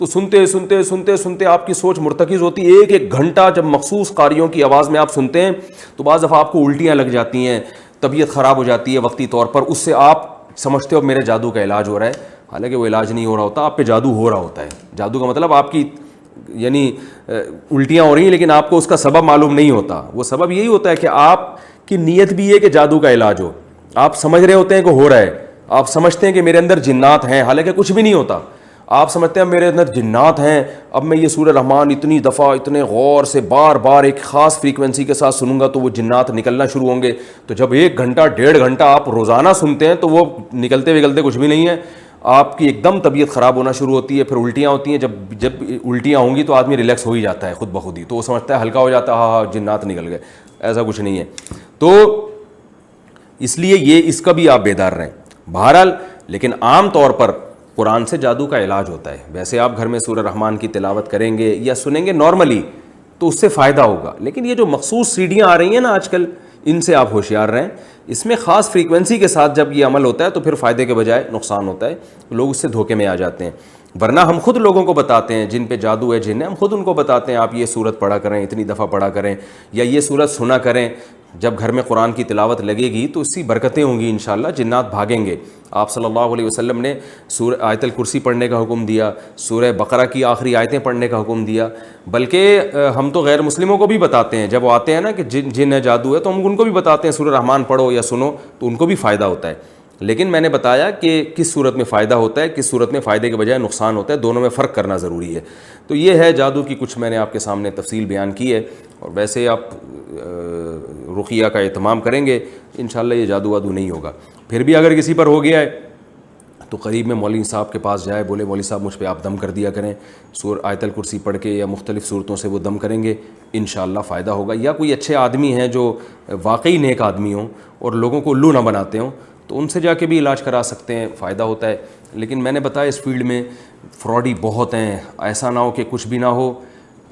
تو سنتے آپ کی سوچ مرتکز ہوتی ہے. ایک گھنٹہ جب مخصوص قاریوں کی آواز میں آپ سنتے ہیں تو بعض دفعہ آپ کو الٹیاں لگ جاتی ہیں, طبیعت خراب ہو جاتی ہے وقتی طور پر. اس سے آپ سمجھتے ہو میرے جادو کا علاج ہو رہا ہے, حالانکہ وہ علاج نہیں ہو رہا ہوتا, آپ پہ جادو ہو رہا ہوتا ہے. جادو کا مطلب آپ کی یعنی الٹیاں ہو رہی ہیں لیکن آپ کو اس کا سبب معلوم نہیں ہوتا. وہ سبب یہی ہوتا ہے کہ آپ کی نیت بھی ہے کہ جادو کا علاج ہو. آپ سمجھ رہے ہوتے ہیں کہ ہو رہا ہے, آپ سمجھتے ہیں کہ میرے اندر جنات ہیں, حالانکہ کچھ بھی نہیں ہوتا. آپ سمجھتے ہیں میرے اندر جنات ہیں, اب میں یہ سورہ رحمان اتنی دفعہ اتنے غور سے بار بار ایک خاص فریکوینسی کے ساتھ سنوں گا تو وہ جنات نکلنا شروع ہوں گے. تو جب 1 گھنٹہ 1.5 گھنٹہ آپ روزانہ سنتے ہیں تو وہ نکلتے نکلتے کچھ بھی نہیں ہے, آپ کی ایک دم طبیعت خراب ہونا شروع ہوتی ہے. پھر الٹیاں ہوتی ہیں, جب الٹیاں ہوں گی تو آدمی ریلیکس ہو ہی جاتا ہے خود بخود ہی, تو وہ سمجھتا ہے ہلکا ہو جاتا ہے, ہاں جنات نکل گئے. ایسا کچھ نہیں ہے. تو اس لیے یہ اس کا بھی آپ بیدار رہیں. بہرحال لیکن عام طور پر قرآن سے جادو کا علاج ہوتا ہے. ویسے آپ گھر میں سورہ رحمان کی تلاوت کریں گے یا سنیں گے نارملی تو اس سے فائدہ ہوگا, لیکن یہ جو مخصوص سیڑھیاں آ رہی ہیں نا آج کل, ان سے آپ ہوشیار رہیں. اس میں خاص فریکوینسی کے ساتھ جب یہ عمل ہوتا ہے تو پھر فائدے کے بجائے نقصان ہوتا ہے, لوگ اس سے دھوکے میں آ جاتے ہیں. ورنہ ہم خود لوگوں کو بتاتے ہیں جن پہ جادو ہے جن ہے, ہم خود ان کو بتاتے ہیں آپ یہ سورت پڑھا کریں, اتنی دفعہ پڑھا کریں, یا یہ سورت سنا کریں. جب گھر میں قرآن کی تلاوت لگے گی تو اس سے برکتیں ہوں گی انشاءاللہ, جنات بھاگیں گے. آپ صلی اللہ علیہ وسلم نے سورہ آیت الکرسی پڑھنے کا حکم دیا, سورہ بقرہ کی آخری آیتیں پڑھنے کا حکم دیا. بلکہ ہم تو غیر مسلموں کو بھی بتاتے ہیں, جب وہ آتے ہیں نا کہ جن ہے جادو ہے تو ہم ان کو بھی بتاتے ہیں سورہ رحمان پڑھو یا سنو, تو ان کو بھی فائدہ ہوتا ہے. لیکن میں نے بتایا کہ کس صورت میں فائدہ ہوتا ہے, کس صورت میں فائدے کے بجائے نقصان ہوتا ہے, دونوں میں فرق کرنا ضروری ہے. تو یہ ہے جادو کی کچھ میں نے آپ کے سامنے تفصیل بیان کی ہے. اور ویسے آپ رقیہ کا اہتمام کریں گے انشاءاللہ یہ جادو وادو نہیں ہوگا. پھر بھی اگر کسی پر ہو گیا ہے تو قریب میں مولوی صاحب کے پاس جائے, بولے مولوی صاحب مجھ پہ آپ دم کر دیا کریں, آیت الکرسی پڑھ کے یا مختلف صورتوں سے وہ دم کریں گے, انشاءاللہ فائدہ ہوگا. یا کوئی اچھے آدمی ہیں جو واقعی نیک آدمی ہوں اور لوگوں کو الو نہ بناتے ہوں, تو ان سے جا کے بھی علاج کرا سکتے ہیں, فائدہ ہوتا ہے. لیکن میں نے بتایا اس فیلڈ میں فراڈی بہت ہیں, ایسا نہ ہو کہ کچھ بھی نہ ہو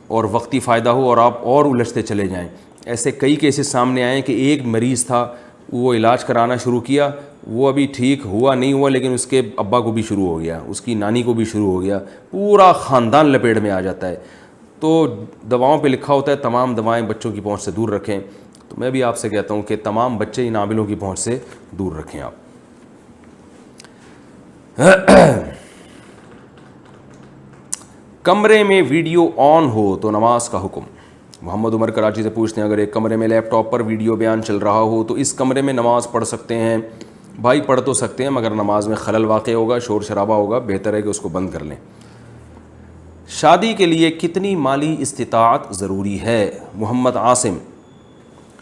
اور وقتی فائدہ ہو اور آپ اور الجھتے چلے جائیں. ایسے کئی کیسز سامنے آئے کہ ایک مریض تھا, وہ علاج کرانا شروع کیا, وہ ابھی ٹھیک ہوا نہیں ہوا, لیکن اس کے ابا کو بھی شروع ہو گیا, اس کی نانی کو بھی شروع ہو گیا, پورا خاندان لپیٹ میں آ جاتا ہے. تو دواؤں پہ لکھا ہوتا ہے تمام دوائیں بچوں کی پہنچ سے دور رکھیں. تو میں بھی آپ سے کہتا ہوں کہ تمام بچے ان عاملوں کی پہنچ سے دور رکھیں آپ. کمرے میں ویڈیو آن ہو تو نماز کا حکم. محمد عمر کراچی سے پوچھتے ہیں اگر ایک کمرے میں لیپ ٹاپ پر ویڈیو بیان چل رہا ہو تو اس کمرے میں نماز پڑھ سکتے ہیں؟ بھائی پڑھ تو سکتے ہیں مگر نماز میں خلل واقع ہوگا, شور شرابہ ہوگا, بہتر ہے کہ اس کو بند کر لیں. شادی کے لیے کتنی مالی استطاعت ضروری ہے؟ محمد عاصم.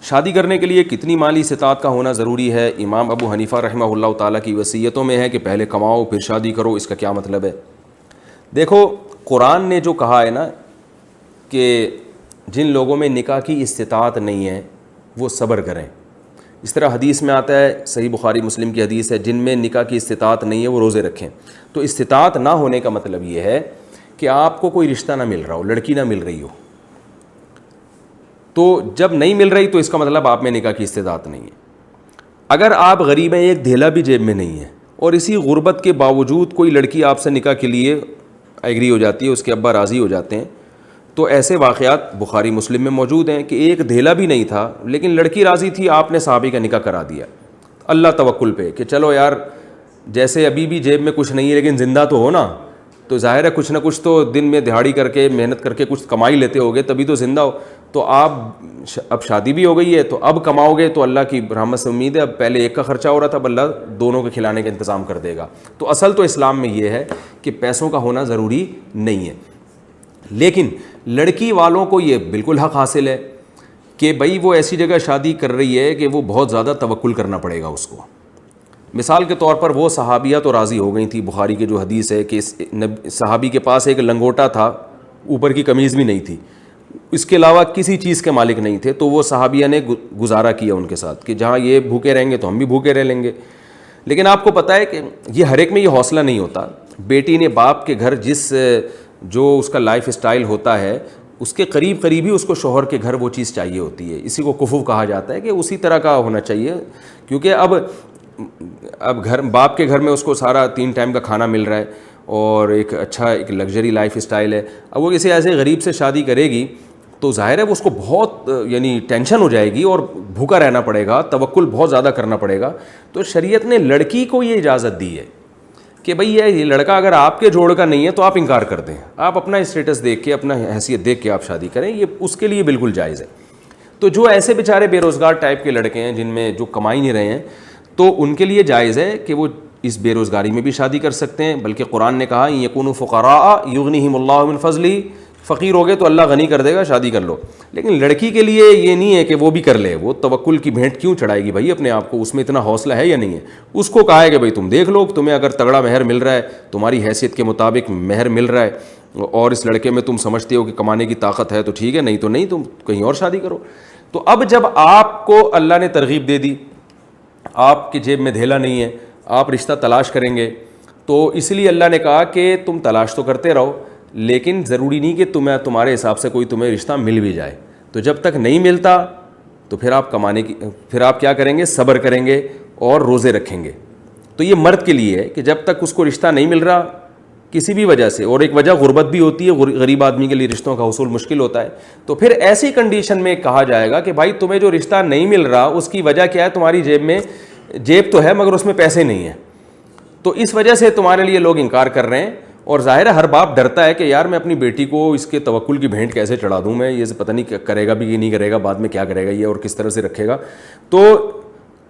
شادی کرنے کے لیے کتنی مالی استطاعت کا ہونا ضروری ہے؟ امام ابو حنیفہ رحمہ اللہ تعالیٰ کی وصیتوں میں ہے کہ پہلے کماؤ پھر شادی کرو. اس کا کیا مطلب ہے؟ دیکھو قرآن نے جو کہا ہے نا کہ جن لوگوں میں نکاح کی استطاعت نہیں ہے وہ صبر کریں. اس طرح حدیث میں آتا ہے, صحیح بخاری مسلم کی حدیث ہے, جن میں نکاح کی استطاعت نہیں ہے وہ روزے رکھیں. تو استطاعت نہ ہونے کا مطلب یہ ہے کہ آپ کو کوئی رشتہ نہ مل رہا ہو, لڑکی نہ مل رہی ہو, تو جب نہیں مل رہی تو اس کا مطلب آپ میں نکاح کی استطاعت نہیں ہے. اگر آپ غریب ہیں, ایک دھیلا بھی جیب میں نہیں ہے, اور اسی غربت کے باوجود کوئی لڑکی آپ سے نکاح کے لیے ایگری ہو جاتی ہے, اس کے ابا راضی ہو جاتے ہیں, تو ایسے واقعات بخاری مسلم میں موجود ہیں کہ ایک دھیلا بھی نہیں تھا لیکن لڑکی راضی تھی, آپ نے صحابی کا نکاح کرا دیا اللہ توکل پہ کہ چلو یار جیسے ابھی بھی جیب میں کچھ نہیں ہے لیکن زندہ تو ہو نا, تو ظاہر ہے کچھ نہ کچھ تو دن میں دہاڑی کر کے محنت کر کے کچھ کمائی لیتے ہوگے تبھی تو زندہ ہو. تو آپ اب شادی بھی ہو گئی ہے تو اب کماؤ گے تو اللہ کی رحمت سے امید ہے, اب پہلے ایک کا خرچہ ہو رہا تھا, اب اللہ دونوں کے کھلانے کا انتظام کر دے گا. تو اصل تو اسلام میں یہ ہے کہ پیسوں کا ہونا ضروری نہیں ہے, لیکن لڑکی والوں کو یہ بالکل حق حاصل ہے کہ بھائی وہ ایسی جگہ شادی کر رہی ہے کہ وہ بہت زیادہ توکل کرنا پڑے گا اس کو. مثال کے طور پر وہ صحابیہ تو راضی ہو گئی تھی, بخاری کی جو حدیث ہے کہ صحابی کے پاس ایک لنگوٹا تھا, اوپر کی قمیض بھی نہیں تھی, اس کے علاوہ کسی چیز کے مالک نہیں تھے, تو وہ صحابیہ نے گزارا کیا ان کے ساتھ کہ جہاں یہ بھوکے رہیں گے تو ہم بھی بھوکے رہ لیں گے. لیکن آپ کو پتہ ہے کہ یہ ہر ایک میں یہ حوصلہ نہیں ہوتا. بیٹی نے باپ کے گھر جو اس کا لائف اسٹائل ہوتا ہے اس کے قریب قریب ہی اس کو شوہر کے گھر وہ چیز چاہیے ہوتی ہے. اسی کو کفو کہا جاتا ہے کہ اسی طرح کا ہونا چاہیے, کیونکہ اب گھر باپ کے گھر میں اس کو سارا 3 ٹائم کا کھانا مل رہا ہے اور ایک اچھا ایک لگژری لائف اسٹائل ہے. اب وہ کسی ایسے غریب سے شادی کرے گی تو ظاہر ہے وہ اس کو بہت یعنی ٹینشن ہو جائے گی اور بھوکا رہنا پڑے گا, توکل بہت زیادہ کرنا پڑے گا. تو شریعت نے لڑکی کو یہ اجازت دی ہے کہ بھئی یہ لڑکا اگر آپ کے جوڑ کا نہیں ہے تو آپ انکار کر دیں, آپ اپنا اسٹیٹس دیکھ کے اپنا حیثیت دیکھ کے آپ شادی کریں, یہ اس کے لیے بالکل جائز ہے. تو جو ایسے بیچارے بے روزگار ٹائپ کے لڑکے ہیں جن میں جو کمائی نہیں رہے ہیں تو ان کے لیے جائز ہے کہ وہ اس بے روزگاری میں بھی شادی کر سکتے ہیں. بلکہ قرآن نے کہا یکونوا فقراء یغنیہم اللہ من فضلہ, فقیر ہو گئے تو اللہ غنی کر دے گا, شادی کر لو. لیکن لڑکی کے لیے یہ نہیں ہے کہ وہ بھی کر لے, وہ توکل کی بھینٹ کیوں چڑھائے گی بھائی اپنے آپ کو, اس میں اتنا حوصلہ ہے یا نہیں ہے. اس کو کہا ہے کہ بھائی تم دیکھ لو, تمہیں اگر تگڑا مہر مل رہا ہے, تمہاری حیثیت کے مطابق مہر مل رہا ہے اور اس لڑکے میں تم سمجھتے ہو کہ کمانے کی طاقت ہے تو ٹھیک ہے, نہیں تو نہیں, تم کہیں اور شادی کرو. تو اب جب آپ کو اللہ نے ترغیب دے دی, آپ کی جیب میں دھیلا نہیں ہے, آپ رشتہ تلاش کریں گے, تو اس لیے اللہ نے کہا کہ تم تلاش تو کرتے رہو لیکن ضروری نہیں کہ تمہارے حساب سے کوئی تمہیں رشتہ مل بھی جائے. تو جب تک نہیں ملتا تو پھر آپ کیا کریں گے, صبر کریں گے اور روزے رکھیں گے. تو یہ مرد کے لیے ہے کہ جب تک اس کو رشتہ نہیں مل رہا کسی بھی وجہ سے, اور ایک وجہ غربت بھی ہوتی ہے, غریب آدمی کے لیے رشتوں کا حصول مشکل ہوتا ہے, تو پھر ایسی کنڈیشن میں کہا جائے گا کہ بھائی تمہیں جو رشتہ نہیں مل رہا اس کی وجہ کیا ہے, تمہاری جیب تو ہے مگر اس میں پیسے نہیں ہیں, تو اس وجہ سے تمہارے لیے لوگ انکار کر رہے ہیں. اور ظاہر ہے ہر باپ ڈرتا ہے کہ یار میں اپنی بیٹی کو اس کے توکل کی بھینٹ کیسے چڑھا دوں, میں یہ پتہ نہیں کرے گا بھی کہ نہیں کرے گا, بعد میں کیا کرے گا یہ اور کس طرح سے رکھے گا. تو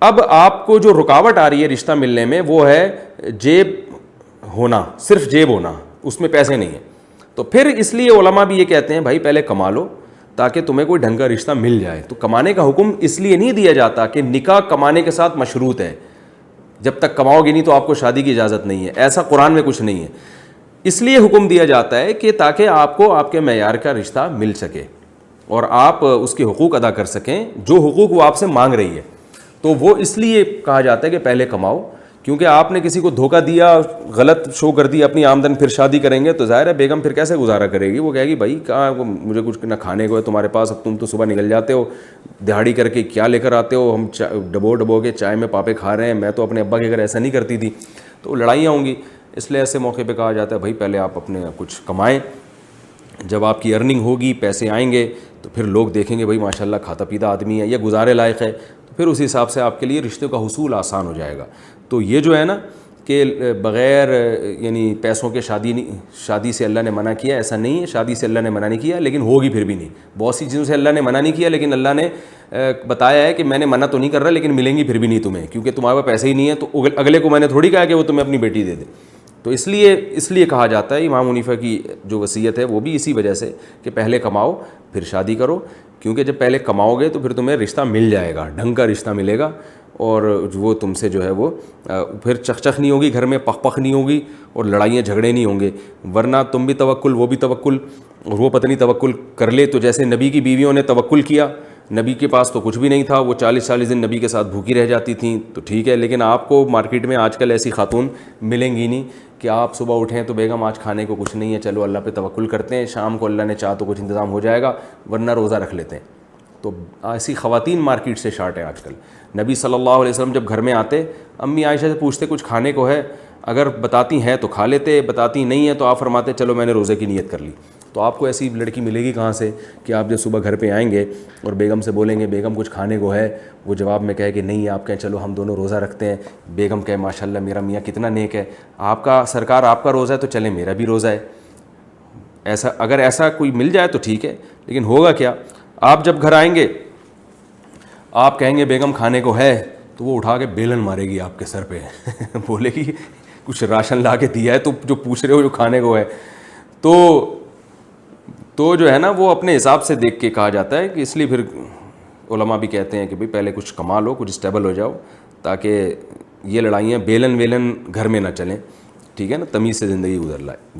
اب آپ کو جو رکاوٹ آ رہی ہے رشتہ ملنے میں وہ ہے جیب ہونا, صرف جیب ہونا, اس میں پیسے نہیں ہیں. تو پھر اس لیے علماء بھی یہ کہتے ہیں بھائی پہلے کما لو تاکہ تمہیں کوئی ڈھنگ کا رشتہ مل جائے. تو کمانے کا حکم اس لیے نہیں دیا جاتا کہ نکاح کمانے کے ساتھ مشروط ہے, جب تک کماؤ گے نہیں تو آپ کو شادی کی اجازت نہیں ہے, ایسا قرآن میں کچھ نہیں ہے. اس لیے حکم دیا جاتا ہے کہ تاکہ آپ کو آپ کے معیار کا رشتہ مل سکے اور آپ اس کے حقوق ادا کر سکیں جو حقوق وہ آپ سے مانگ رہی ہے. تو وہ اس لیے کہا جاتا ہے کہ پہلے کماؤ, کیونکہ آپ نے کسی کو دھوکہ دیا, غلط شو کر دی اپنی آمدن, پھر شادی کریں گے تو ظاہر ہے بیگم پھر کیسے گزارا کرے گی, وہ کہے گی بھائی کہاں مجھے کچھ نہ کھانے کو ہے تمہارے پاس, اب تم تو صبح نکل جاتے ہو دہاڑی کر کے, کیا لے کر آتے ہو, ہم ڈبو کے چائے میں پاپے کھا رہے ہیں, میں تو اپنے ابا کے گھر ایسا نہیں کرتی تھی. تو لڑائیاں ہوں گی. اس لیے ایسے موقع پہ کہا جاتا ہے بھائی پہلے آپ اپنے کچھ کمائیں, جب آپ کی ارننگ ہوگی پیسے آئیں گے تو پھر لوگ دیکھیں گے بھائی ماشاء اللہ کھاتا پیتا آدمی ہے, یہ گزارے لائق ہے, تو پھر اس حساب سے آپ کے لیے رشتے کا حصول آسان ہو جائے گا. تو یہ جو ہے نا کہ بغیر یعنی پیسوں کے شادی سے اللہ نے منع کیا, ایسا نہیں ہے, شادی سے اللہ نے منع نہیں کیا لیکن ہوگی پھر بھی نہیں. بہت سی چیزوں سے اللہ نے منع نہیں کیا لیکن اللہ نے بتایا ہے کہ میں نے منع تو نہیں کر رہا لیکن ملیں گی پھر بھی نہیں تمہیں, کیونکہ تمہارے پاس پیسے ہی نہیں ہے, تو اگلے کو میں نے تھوڑی کہا کہ وہ تمہیں اپنی بیٹی دے دے. تو اس لیے کہا جاتا ہے, امام حنیفہ کی جو وصیت ہے وہ بھی اسی وجہ سے کہ پہلے کماؤ پھر شادی کرو, کیونکہ جب پہلے کماؤ گے تو پھر تمہیں رشتہ مل جائے گا, ڈھنگ کا رشتہ ملے گا, اور وہ تم سے جو ہے وہ پھر چخ نہیں ہوگی گھر میں, پخ نہیں ہوگی, اور لڑائیاں جھگڑے نہیں ہوں گے. ورنہ تم بھی توکل وہ بھی توکل, اور وہ پتہ نہیں توکل کر لے. تو جیسے نبی کی بیویوں نے توکل کیا, نبی کے پاس تو کچھ بھی نہیں تھا, وہ 40 دن نبی کے ساتھ بھوکی رہ جاتی تھیں, تو ٹھیک ہے. لیکن آپ کو مارکیٹ میں آج کل ایسی خاتون ملیں گی نہیں کہ آپ صبح اٹھیں تو بیگم آج کھانے کو کچھ نہیں ہے, چلو اللہ پہ توکل کرتے ہیں, شام کو اللہ نے چاہ تو کچھ انتظام ہو جائے گا, ورنہ روزہ رکھ لیتے ہیں. تو ایسی خواتین مارکیٹ سے شارٹ ہے آج کل. نبی صلی اللہ علیہ وسلم جب گھر میں آتے, امی عائشہ سے پوچھتے کچھ کھانے کو ہے, اگر بتاتی ہیں تو کھا لیتے, بتاتی نہیں ہے تو آپ فرماتے چلو میں نے روزے کی نیت کر لی. تو آپ کو ایسی لڑکی ملے گی کہاں سے کہ آپ جب صبح گھر پہ آئیں گے اور بیگم سے بولیں گے بیگم کچھ کھانے کو ہے, وہ جواب میں کہے کہ نہیں, آپ کہیں چلو ہم دونوں روزہ رکھتے ہیں, بیگم کہے ماشاءاللہ میرا میاں کتنا نیک ہے, آپ کا سرکار آپ کا روزہ ہے تو چلیں میرا بھی روزہ ہے. اگر ایسا کوئی مل جائے تو ٹھیک ہے, لیکن ہوگا کیا, آپ جب گھر آئیں گے آپ کہیں گے بیگم کھانے کو ہے, تو وہ اٹھا کے بیلن مارے گی آپ کے سر پہ بولے گی کچھ راشن لا کے دیا ہے تو جو پوچھ رہے ہو جو کھانے کو ہے. تو جو ہے نا وہ اپنے حساب سے دیکھ کے کہا جاتا ہے کہ اس لیے پھر علماء بھی کہتے ہیں کہ بھئی پہلے کچھ کما لو, کچھ اسٹیبل ہو جاؤ, تاکہ یہ لڑائیاں بیلن ویلن گھر میں نہ چلیں, ٹھیک ہے نا, تمیز سے زندگی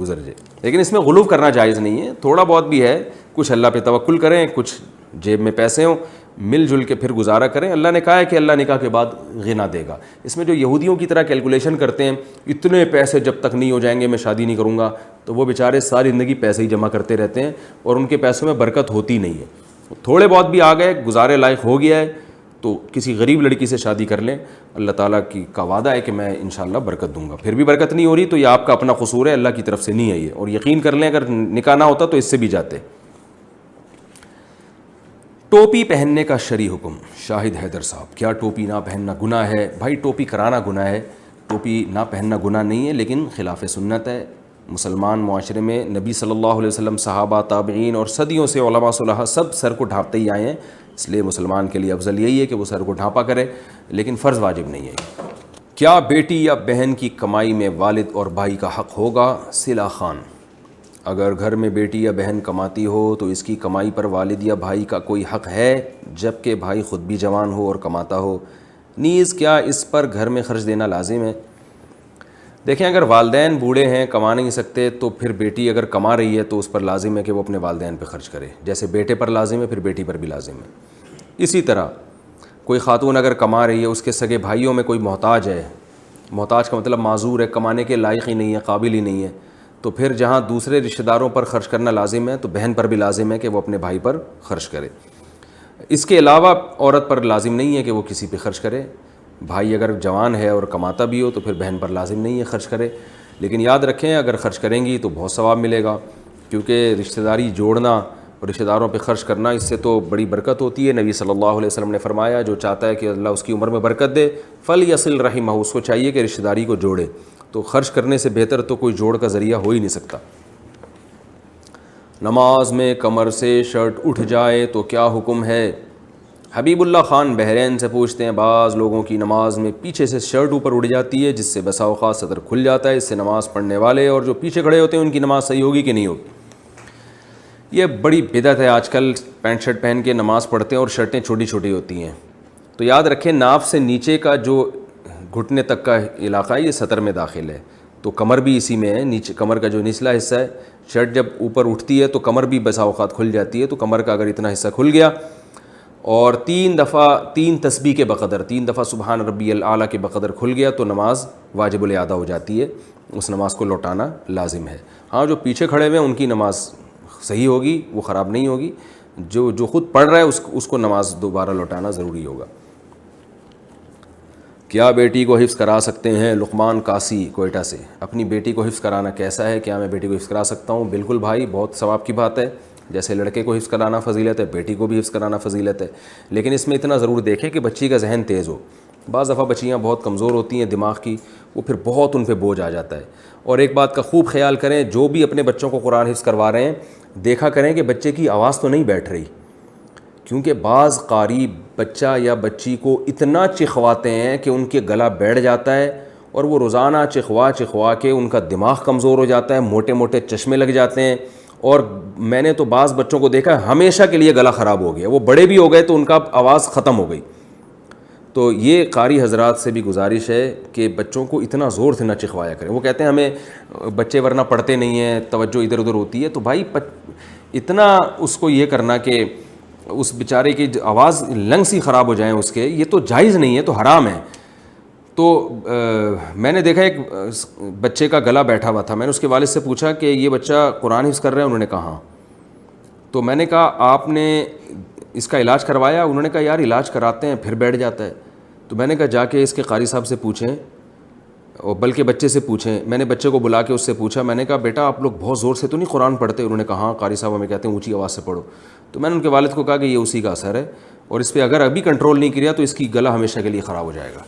گزر جائے. لیکن اس میں غلو کرنا جائز نہیں ہے, تھوڑا بہت بھی ہے, کچھ اللہ پہ توکل کریں, کچھ جیب میں پیسے ہوں, مل جل کے پھر گزارا کریں. اللہ نے کہا ہے کہ اللہ نکاح کے بعد غنا دے گا. اس میں جو یہودیوں کی طرح کیلکولیشن کرتے ہیں اتنے پیسے جب تک نہیں ہو جائیں گے میں شادی نہیں کروں گا, تو وہ بیچارے ساری زندگی پیسے ہی جمع کرتے رہتے ہیں اور ان کے پیسوں میں برکت ہوتی نہیں ہے. تھوڑے بہت بھی آ گئے, گزارے لائق ہو گیا ہے, تو کسی غریب لڑکی سے شادی کر لیں, اللہ تعالیٰ کا وعدہ ہے کہ میں انشاءاللہ برکت دوں گا. پھر بھی برکت نہیں ہو رہی تو یہ آپ کا اپنا قصور ہے, اللہ کی طرف سے نہیں ہے یہ, اور یقین کر لیں اگر نکاح نہ ہوتا تو اس سے بھی جاتے. ٹوپی پہننے کا شرعی حکم. شاہد حیدر صاحب, کیا ٹوپی نہ پہننا گناہ ہے؟ بھائی ٹوپی کرانا گناہ ہے, ٹوپی نہ پہننا گناہ نہیں ہے, لیکن خلاف سنت ہے. مسلمان معاشرے میں نبی صلی اللہ علیہ وسلم, صحابہ, تابعین اور صدیوں سے علماء صلحاء سب سر کو ڈھانپتے ہی آئے ہیں, اس لیے مسلمان کے لیے افضل یہی ہے کہ وہ سر کو ڈھانپا کرے, لیکن فرض واجب نہیں ہے. کیا بیٹی یا بہن کی کمائی میں والد اور بھائی کا حق ہوگا؟ صلہ خان, اگر گھر میں بیٹی یا بہن کماتی ہو تو اس کی کمائی پر والد یا بھائی کا کوئی حق ہے, جب کہ بھائی خود بھی جوان ہو اور کماتا ہو؟ نیز کیا اس پر گھر میں خرچ دینا لازم ہے؟ دیکھیں, اگر والدین بوڑھے ہیں, کما نہیں سکتے, تو پھر بیٹی اگر کما رہی ہے تو اس پر لازم ہے کہ وہ اپنے والدین پہ خرچ کرے, جیسے بیٹے پر لازم ہے پھر بیٹی پر بھی لازم ہے. اسی طرح کوئی خاتون اگر کما رہی ہے, اس کے سگے بھائیوں میں کوئی محتاج ہے, محتاج کا مطلب معذور ہے, کمانے کے لائق ہی نہیں ہے, قابل ہی نہیں ہے, تو پھر جہاں دوسرے رشتہ داروں پر خرچ کرنا لازم ہے تو بہن پر بھی لازم ہے کہ وہ اپنے بھائی پر خرچ کرے. اس کے علاوہ عورت پر لازم نہیں ہے کہ وہ کسی پہ خرچ کرے. بھائی اگر جوان ہے اور کماتا بھی ہو تو پھر بہن پر لازم نہیں ہے خرچ کرے, لیکن یاد رکھیں اگر خرچ کریں گی تو بہت ثواب ملے گا, کیونکہ رشتہ داری جوڑنا اور رشتہ داروں پہ خرچ کرنا اس سے تو بڑی برکت ہوتی ہے. نبی صلی اللہ علیہ وسلم نے فرمایا جو چاہتا ہے کہ اللہ اس کی عمر میں برکت دے, فلیصل رحمہ, اس کو چاہیے کہ رشتہ داری کو جوڑے. تو خرچ کرنے سے بہتر تو کوئی جوڑ کا ذریعہ ہو ہی نہیں سکتا. نماز میں کمر سے شرٹ اٹھ جائے تو کیا حکم ہے؟ حبیب اللہ خان بحرین سے پوچھتے ہیں, بعض لوگوں کی نماز میں پیچھے سے شرٹ اوپر اڑ جاتی ہے جس سے بسا اوقات صدر کھل جاتا ہے, اس سے نماز پڑھنے والے اور جو پیچھے کھڑے ہوتے ہیں ان کی نماز صحیح ہوگی کہ نہیں ہوگی؟ یہ بڑی بدعت ہے. آج کل پینٹ شرٹ پہن کے نماز پڑھتے ہیں اور شرٹیں چھوٹی چھوٹی ہوتی ہیں. تو یاد رکھیں ناف سے نیچے کا جو گھٹنے تک کا علاقہ ہے یہ سطر میں داخل ہے, تو کمر بھی اسی میں ہے. نیچے کمر کا جو نچلا حصہ ہے, شرٹ جب اوپر اٹھتی ہے تو کمر بھی بسا اوقات کھل جاتی ہے, تو کمر کا اگر اتنا حصہ کھل گیا اور 3 دفعہ 3 تسبیح کے بقدر 3 دفعہ سبحان ربی الاعلیٰ کے بقدر کھل گیا تو نماز واجب الادا ہو جاتی ہے, اس نماز کو لوٹانا لازم ہے. ہاں جو پیچھے کھڑے ہوئے ہیں ان کی نماز صحیح ہوگی, وہ خراب نہیں ہوگی. جو خود پڑھ رہا ہے اس کو نماز دوبارہ لوٹانا ضروری ہوگا. کیا بیٹی کو حفظ کرا سکتے ہیں؟ لقمان قاسی کوئٹہ سے, اپنی بیٹی کو حفظ کرانا کیسا ہے؟ کیا میں بیٹی کو حفظ کرا سکتا ہوں؟ بالکل بھائی, بہت ثواب کی بات ہے. جیسے لڑکے کو حفظ کرانا فضیلت ہے, بیٹی کو بھی حفظ کرانا فضیلت ہے, لیکن اس میں اتنا ضرور دیکھیں کہ بچی کا ذہن تیز ہو. بعض دفعہ بچیاں بہت کمزور ہوتی ہیں دماغ کی, وہ پھر بہت ان پہ بوجھ آ جاتا ہے. اور ایک بات کا خوب خیال کریں, جو بھی اپنے بچوں کو قرآن حفظ کروا رہے ہیں دیکھا کریں کہ بچے کی آواز تو نہیں بیٹھ رہی, کیونکہ بعض قاری بچہ یا بچی کو اتنا چخواتے ہیں کہ ان کے گلا بیٹھ جاتا ہے اور وہ روزانہ چخوا کے ان کا دماغ کمزور ہو جاتا ہے, موٹے موٹے چشمے لگ جاتے ہیں. اور میں نے تو بعض بچوں کو دیکھا ہمیشہ کے لیے گلا خراب ہو گیا, وہ بڑے بھی ہو گئے تو ان کا آواز ختم ہو گئی. تو یہ قاری حضرات سے بھی گزارش ہے کہ بچوں کو اتنا زور سے نہ چخوایا کریں. وہ کہتے ہیں ہمیں بچے ورنہ پڑھتے نہیں ہیں, توجہ ادھر ادھر ہوتی ہے. تو بھائی اتنا اس کو یہ کرنا کہ اس بیچارے کی آواز لنگس ہی خراب ہو جائیں اس کے, یہ تو جائز نہیں ہے, تو حرام ہے. تو میں نے دیکھا ایک بچے کا گلا بیٹھا ہوا تھا, میں نے اس کے والد سے پوچھا کہ یہ بچہ قرآن حفظ کر رہا ہے؟ انہوں نے کہا ہاں. تو میں نے کہا اس کا علاج کروایا. انہوں نے کہا یار علاج کراتے ہیں پھر بیٹھ جاتا ہے. تو میں نے کہا جا کے اس کے قاری صاحب سے پوچھیں, اور بلکہ بچے سے پوچھیں. میں نے بچے کو بلا کے اس سے پوچھا, میں نے کہا بیٹا آپ لوگ بہت زور سے تو نہیں قرآن پڑھتے؟ انہوں نے کہا ہاں قاری صاحب ہمیں کہتے ہیں اونچی آواز سے پڑھو. تو میں نے ان کے والد کو کہا کہ یہ اسی کا اثر ہے, اور اس پہ اگر ابھی کنٹرول نہیں کیا تو اس کی گلا ہمیشہ کے لیے خراب ہو جائے گا.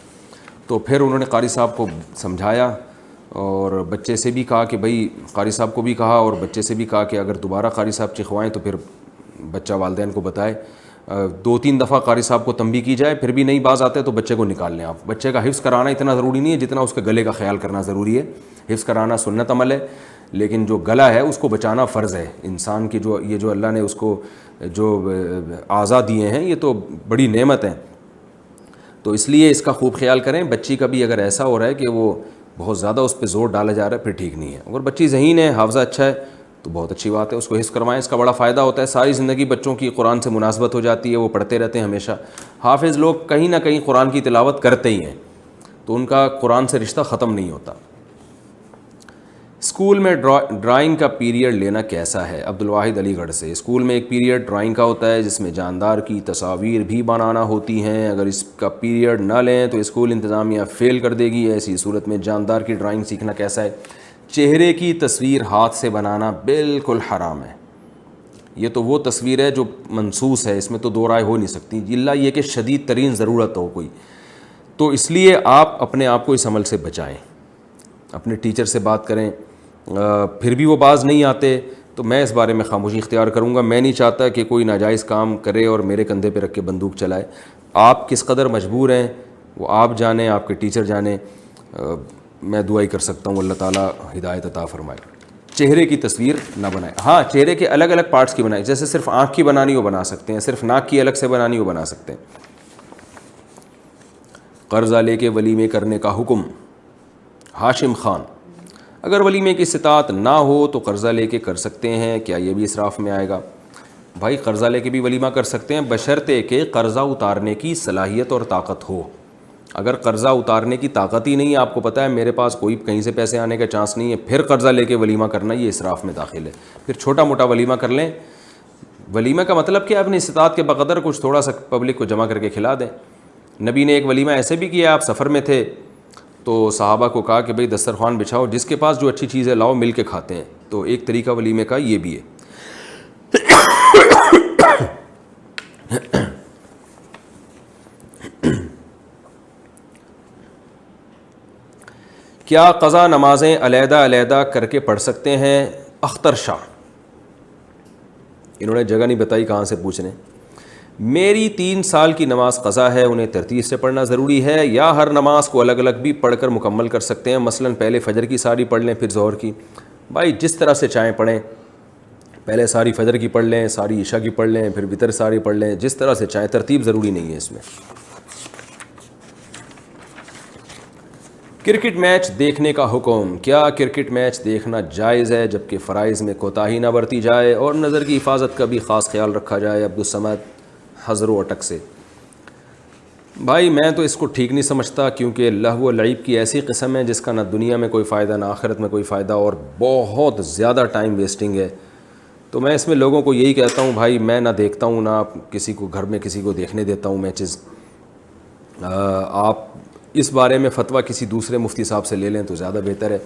تو پھر انہوں نے قاری صاحب کو سمجھایا, اور بچے سے بھی کہا کہ بھائی, قاری صاحب کو بھی کہا اور بچے سے بھی کہا کہ اگر دوبارہ قاری صاحب چکھوائیں تو پھر بچہ والدین کو بتائے. 2-3 دفعہ قاری صاحب کو تنبیہ کی جائے, پھر بھی نہیں باز آتے تو بچے کو نکال لیں آپ. بچے کا حفظ کرانا اتنا ضروری نہیں ہے جتنا اس کے گلے کا خیال کرنا ضروری ہے. حفظ کرانا سنت عمل ہے, لیکن جو گلا ہے اس کو بچانا فرض ہے. انسان کی جو اللہ نے اس کو جو اعضاء دیے ہیں یہ تو بڑی نعمت ہے, تو اس لیے اس کا خوب خیال کریں. بچی کا بھی اگر ایسا ہو رہا ہے کہ وہ بہت زیادہ اس پہ زور ڈالا جا رہا ہے پھر ٹھیک نہیں ہے. اگر بچی ذہین ہے, حافظہ اچھا ہے تو بہت اچھی بات ہے, اس کو حفظ کروائیں. اس کا بڑا فائدہ ہوتا ہے, ساری زندگی بچوں کی قرآن سے مناسبت ہو جاتی ہے, وہ پڑھتے رہتے ہیں ہمیشہ. حافظ لوگ کہیں نہ کہیں قرآن کی تلاوت کرتے ہی ہیں, تو ان کا قرآن سے رشتہ ختم نہیں ہوتا. اسکول میں ڈرائنگ کا پیریڈ لینا کیسا ہے؟ عبد الواحد علی گڑھ سے. اسکول میں ایک پیریڈ ڈرائنگ کا ہوتا ہے جس میں جاندار کی تصاویر بھی بنانا ہوتی ہیں. اگر اس کا پیریڈ نہ لیں تو اسکول انتظامیہ فیل کر دے گی. ایسی صورت میں جاندار کی ڈرائنگ سیکھنا کیسا ہے؟ چہرے کی تصویر ہاتھ سے بنانا بالکل حرام ہے. یہ تو وہ تصویر ہے جو منسوس ہے, اس میں تو دو رائے ہو نہیں سکتی, الا یہ کہ شدید ترین ضرورت ہو کوئی. تو اس لیے آپ اپنے آپ کو اس عمل سے بچائیں. اپنے ٹیچر سے بات کریں, پھر بھی وہ باز نہیں آتے تو میں اس بارے میں خاموشی اختیار کروں گا. میں نہیں چاہتا کہ کوئی ناجائز کام کرے اور میرے کندھے پہ رکھ کے بندوق چلائے. آپ کس قدر مجبور ہیں وہ آپ جانیں, آپ کے ٹیچر جانیں. میں دعا ہی کر سکتا ہوں اللہ تعالیٰ ہدایت عطا فرمائے. چہرے کی تصویر نہ بنائیں. ہاں چہرے کے الگ الگ پارٹس کی بنائیں, جیسے صرف آنکھ کی بنانی ہو بنا سکتے ہیں, صرف ناک کی الگ سے بنانی ہو بنا سکتے ہیں. قرضہ لے کے ولیمے کرنے کا حکم. ہاشم خان, اگر ولیمے کی استطاعت نہ ہو تو قرضہ لے کے کر سکتے ہیں, کیا یہ بھی اسراف میں آئے گا؟ بھائی قرضہ لے کے بھی ولیمہ کر سکتے ہیں بشرطے کہ قرضہ اتارنے کی صلاحیت اور طاقت ہو. اگر قرضہ اتارنے کی طاقت ہی نہیں ہے, آپ کو پتہ ہے میرے پاس کوئی کہیں سے پیسے آنے کا چانس نہیں ہے, پھر قرضہ لے کے ولیمہ کرنا یہ اسراف میں داخل ہے. پھر چھوٹا موٹا ولیمہ کر لیں. ولیمہ کا مطلب کہ اپنی استطاعت کے بقدر کچھ تھوڑا سا پبلک کو جمع کر کے کھلا دیں. نبی نے ایک ولیمہ ایسے بھی کیا, آپ سفر میں تھے تو صحابہ کو کہا کہ بھئی دسترخوان بچھاؤ, جس کے پاس جو اچھی چیز ہے لاؤ, مل کے کھاتے ہیں. تو ایک طریقہ ولیمے کا یہ بھی ہے. کیا قضا نمازیں علیحدہ علیحدہ کر کے پڑھ سکتے ہیں؟ اختر شاہ, انہوں نے جگہ نہیں بتائی کہاں سے پوچھ رہے ہیں. میری 3 سال کی نماز قضا ہے, انہیں ترتیب سے پڑھنا ضروری ہے یا ہر نماز کو الگ الگ بھی پڑھ کر مکمل کر سکتے ہیں؟ مثلا پہلے فجر کی ساری پڑھ لیں پھر ظہر کی. بھائی جس طرح سے چاہیں پڑھیں, پہلے ساری فجر کی پڑھ لیں, ساری عشاء کی پڑھ لیں, پھر وتر ساری پڑھ لیں, جس طرح سے چاہیں, ترتیب ضروری نہیں ہے اس میں. کرکٹ میچ دیکھنے کا حکم. کیا کرکٹ میچ دیکھنا جائز ہے جبکہ فرائض میں کوتاہی نہ برتی جائے اور نظر کی حفاظت کا بھی خاص خیال رکھا جائے؟ عبدالصمد حضر و اٹک سے. بھائی میں تو اس کو ٹھیک نہیں سمجھتا, کیونکہ لہو و لعب کی ایسی قسم ہے جس کا نہ دنیا میں کوئی فائدہ نہ آخرت میں کوئی فائدہ, اور بہت زیادہ ٹائم ویسٹنگ ہے. تو میں اس میں لوگوں کو یہی کہتا ہوں بھائی میں نہ دیکھتا ہوں نہ کسی کو گھر میں کسی کو دیکھنے دیتا ہوں میچز. آپ اس بارے میں فتویٰ کسی دوسرے مفتی صاحب سے لے لیں تو زیادہ بہتر ہے.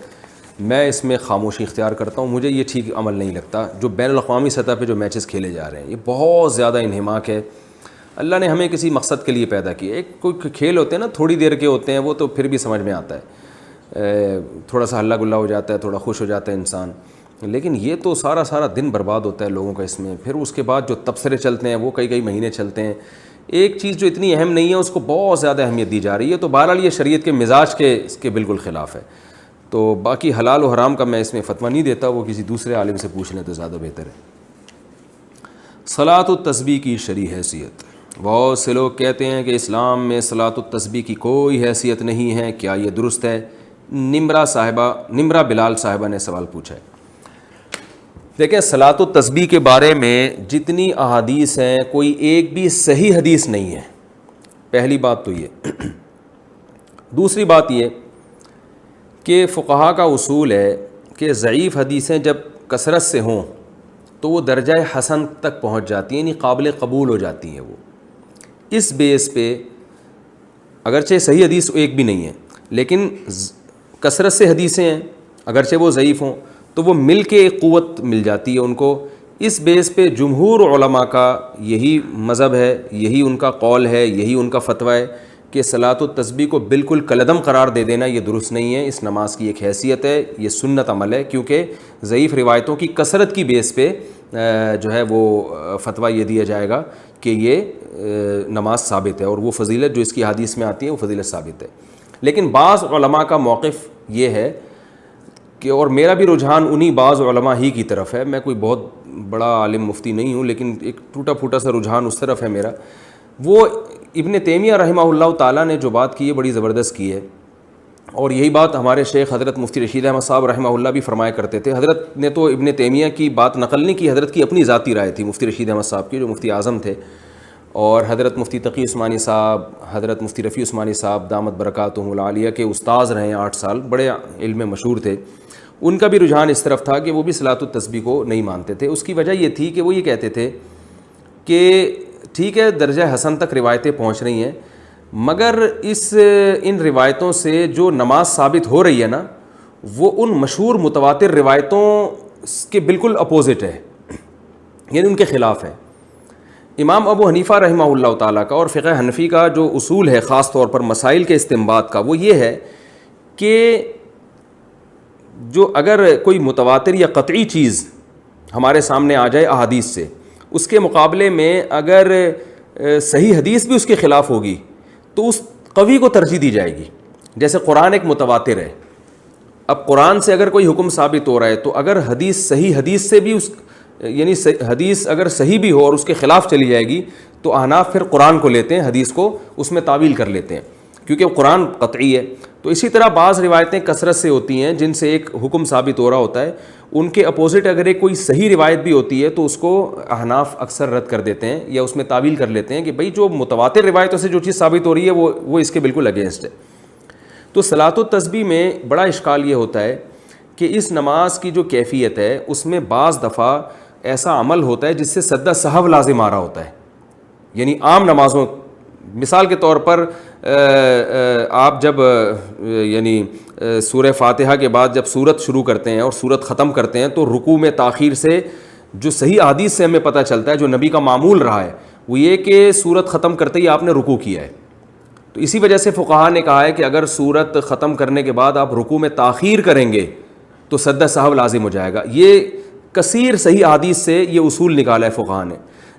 میں اس میں خاموشی اختیار کرتا ہوں. مجھے یہ ٹھیک عمل نہیں لگتا جو بین الاقوامی سطح پہ جو میچز کھیلے جا رہے ہیں, یہ بہت زیادہ انہماک ہے. اللہ نے ہمیں کسی مقصد کے لیے پیدا کیا. ایک کوئی کھیل ہوتے ہیں نا تھوڑی دیر کے ہوتے ہیں, وہ تو پھر بھی سمجھ میں آتا ہے, تھوڑا سا ہلہ گلا ہو جاتا ہے, تھوڑا خوش ہو جاتا ہے انسان. لیکن یہ تو سارا دن برباد ہوتا ہے لوگوں کا اس میں. پھر اس کے بعد جو تبصرے چلتے ہیں وہ کئی مہینے چلتے ہیں. ایک چیز جو اتنی اہم نہیں ہے اس کو بہت زیادہ اہمیت دی جا رہی ہے. تو بہرحال یہ شریعت کے مزاج کے اس کے بالکل خلاف ہے. تو باقی حلال و حرام کا میں اس میں فتویٰ نہیں دیتا, وہ کسی دوسرے عالم سے پوچھ لیں تو زیادہ بہتر ہے. صلاۃ التسبیح کی شرعی حیثیت. بہت سے لوگ کہتے ہیں کہ اسلام میں صلاۃ التسبیح کی کوئی حیثیت نہیں ہے, کیا یہ درست ہے؟ نمرہ بلال صاحبہ نے سوال پوچھا ہے. دیکھیں صلاۃ التسبیح کے بارے میں جتنی احادیث ہیں کوئی ایک بھی صحیح حدیث نہیں ہے. پہلی بات تو یہ. دوسری بات یہ کہ فقہا کا اصول ہے کہ ضعیف حدیثیں جب کثرت سے ہوں تو وہ درجہ حسن تک پہنچ جاتی ہیں، یعنی قابل قبول ہو جاتی ہیں وہ. اس بیس پہ اگرچہ صحیح حدیث ایک بھی نہیں ہے لیکن کثرت سے حدیثیں ہیں، اگرچہ وہ ضعیف ہوں تو وہ مل کے ایک قوت مل جاتی ہے ان کو. اس بیس پہ جمہور علماء کا یہی مذہب ہے، یہی ان کا قول ہے، یہی ان کا فتویٰ ہے کہ صلاۃ التسبیح کو بالکل کالعدم قرار دے دینا یہ درست نہیں ہے. اس نماز کی ایک حیثیت ہے، یہ سنت عمل ہے، کیونکہ ضعیف روایتوں کی کثرت کی بیس پہ جو ہے وہ فتویٰ یہ دیا جائے گا کہ یہ نماز ثابت ہے، اور وہ فضیلت جو اس کی حدیث میں آتی ہے وہ فضیلت ثابت ہے. لیکن بعض علماء کا موقف یہ ہے کہ، اور میرا بھی رجحان انہی بعض علماء ہی کی طرف ہے، میں کوئی بہت بڑا عالم مفتی نہیں ہوں لیکن ایک ٹوٹا پھوٹا سا رجحان اس طرف ہے میرا. وہ ابن تیمیہ رحمہ اللہ تعالیٰ نے جو بات کی ہے بڑی زبردست کی ہے، اور یہی بات ہمارے شیخ حضرت مفتی رشید احمد صاحب رحمہ اللہ بھی فرمایا کرتے تھے. حضرت نے تو ابن تیمیہ کی بات نقل نہیں کی، حضرت کی اپنی ذاتی رائے تھی مفتی رشید احمد صاحب کی جو مفتی اعظم تھے، اور حضرت مفتی تقی عثمانی صاحب، حضرت مفتی رفیع عثمانی صاحب دامت برکاتہم العالیہ کے استاذ رہے ہیں 8 سال، بڑے علم مشہور تھے. ان کا بھی رجحان اس طرف تھا کہ وہ بھی صلاۃ التسبیح کو نہیں مانتے تھے. اس کی وجہ یہ تھی کہ وہ یہ کہتے تھے کہ ٹھیک ہے درجہ حسن تک روایتیں پہنچ رہی ہیں، مگر ان روایتوں سے جو نماز ثابت ہو رہی ہے نا وہ ان مشہور متواتر روایتوں کے بالکل اپوزٹ ہے، یعنی ان کے خلاف ہے. امام ابو حنیفہ رحمہ اللہ تعالیٰ کا اور فقہ حنفی کا جو اصول ہے خاص طور پر مسائل کے استنباط کا، وہ یہ ہے کہ جو اگر کوئی متواتر یا قطعی چیز ہمارے سامنے آ جائے احادیث سے، اس کے مقابلے میں اگر صحیح حدیث بھی اس کے خلاف ہوگی تو اس قوی کو ترجیح دی جائے گی. جیسے قرآن ایک متواتر ہے، اب قرآن سے اگر کوئی حکم ثابت ہو رہا ہے تو اگر حدیث صحیح حدیث سے بھی یعنی حدیث اگر صحیح بھی ہو اور اس کے خلاف چلی جائے گی تو احناف پھر قرآن کو لیتے ہیں، حدیث کو اس میں تعویل کر لیتے ہیں کیونکہ قرآن قطعی ہے. تو اسی طرح بعض روایتیں کثرت سے ہوتی ہیں جن سے ایک حکم ثابت ہو رہا ہوتا ہے، ان کے اپوزٹ اگر ایک کوئی صحیح روایت بھی ہوتی ہے تو اس کو احناف اکثر رد کر دیتے ہیں یا اس میں تعویل کر لیتے ہیں کہ بھئی جو متواتر روایتوں سے جو چیز ثابت ہو رہی ہے وہ اس کے بالکل اگینسٹ ہے. تو صلاۃ التسبیح میں بڑا اشکال یہ ہوتا ہے کہ اس نماز کی جو کیفیت ہے اس میں بعض دفعہ ایسا عمل ہوتا ہے جس سے سدہ سہو لازم آ رہا ہوتا ہے. یعنی عام نمازوں، مثال کے طور پر آپ جب یعنی سورہ فاتحہ کے بعد جب سورت شروع کرتے ہیں اور سورت ختم کرتے ہیں تو رکوع میں تاخیر سے جو صحیح حدیث سے ہمیں پتہ چلتا ہے، جو نبی کا معمول رہا ہے، وہ یہ کہ سورت ختم کرتے ہی آپ نے رکوع کیا ہے. تو اسی وجہ سے فقہاء نے کہا ہے کہ اگر سورت ختم کرنے کے بعد آپ رکوع میں تاخیر کریں گے تو سدہ سہو لازم ہو جائے گا. یہ کثیر صحیح حدیث سے یہ اصول نکالا ہے فقہاء نے.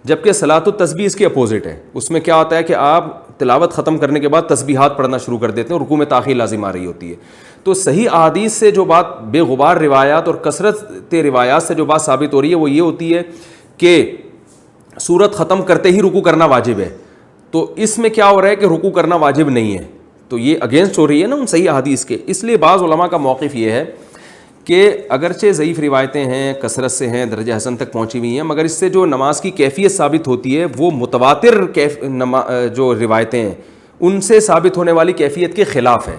جبکہ صلاۃ التسبیح اس کے اپوزٹ ہے، اس میں کیا ہوتا ہے کہ آپ تلاوت ختم کرنے کے بعد تسبیحات پڑھنا شروع کر دیتے ہیں، رکوع میں تاخیر لازم آ رہی ہوتی ہے. تو صحیح احادیث سے جو بات بے غبار روایات اور کثرت روایات سے جو بات ثابت ہو رہی ہے وہ یہ ہوتی ہے کہ سورت ختم کرتے ہی رکوع کرنا واجب ہے. تو اس میں کیا ہو رہا ہے کہ رکوع کرنا واجب نہیں ہے، تو یہ اگینسٹ ہو رہی ہے نا ان صحیح احادیث کے. اس لیے بعض علماء کا موقف یہ ہے کہ اگرچہ ضعیف روایتیں ہیں، کثرت سے ہیں، درجہ حسن تک پہنچی ہوئی ہیں، مگر اس سے جو نماز کی کیفیت ثابت ہوتی ہے وہ متواتر جو روایتیں ہیں ان سے ثابت ہونے والی کیفیت کے خلاف ہے.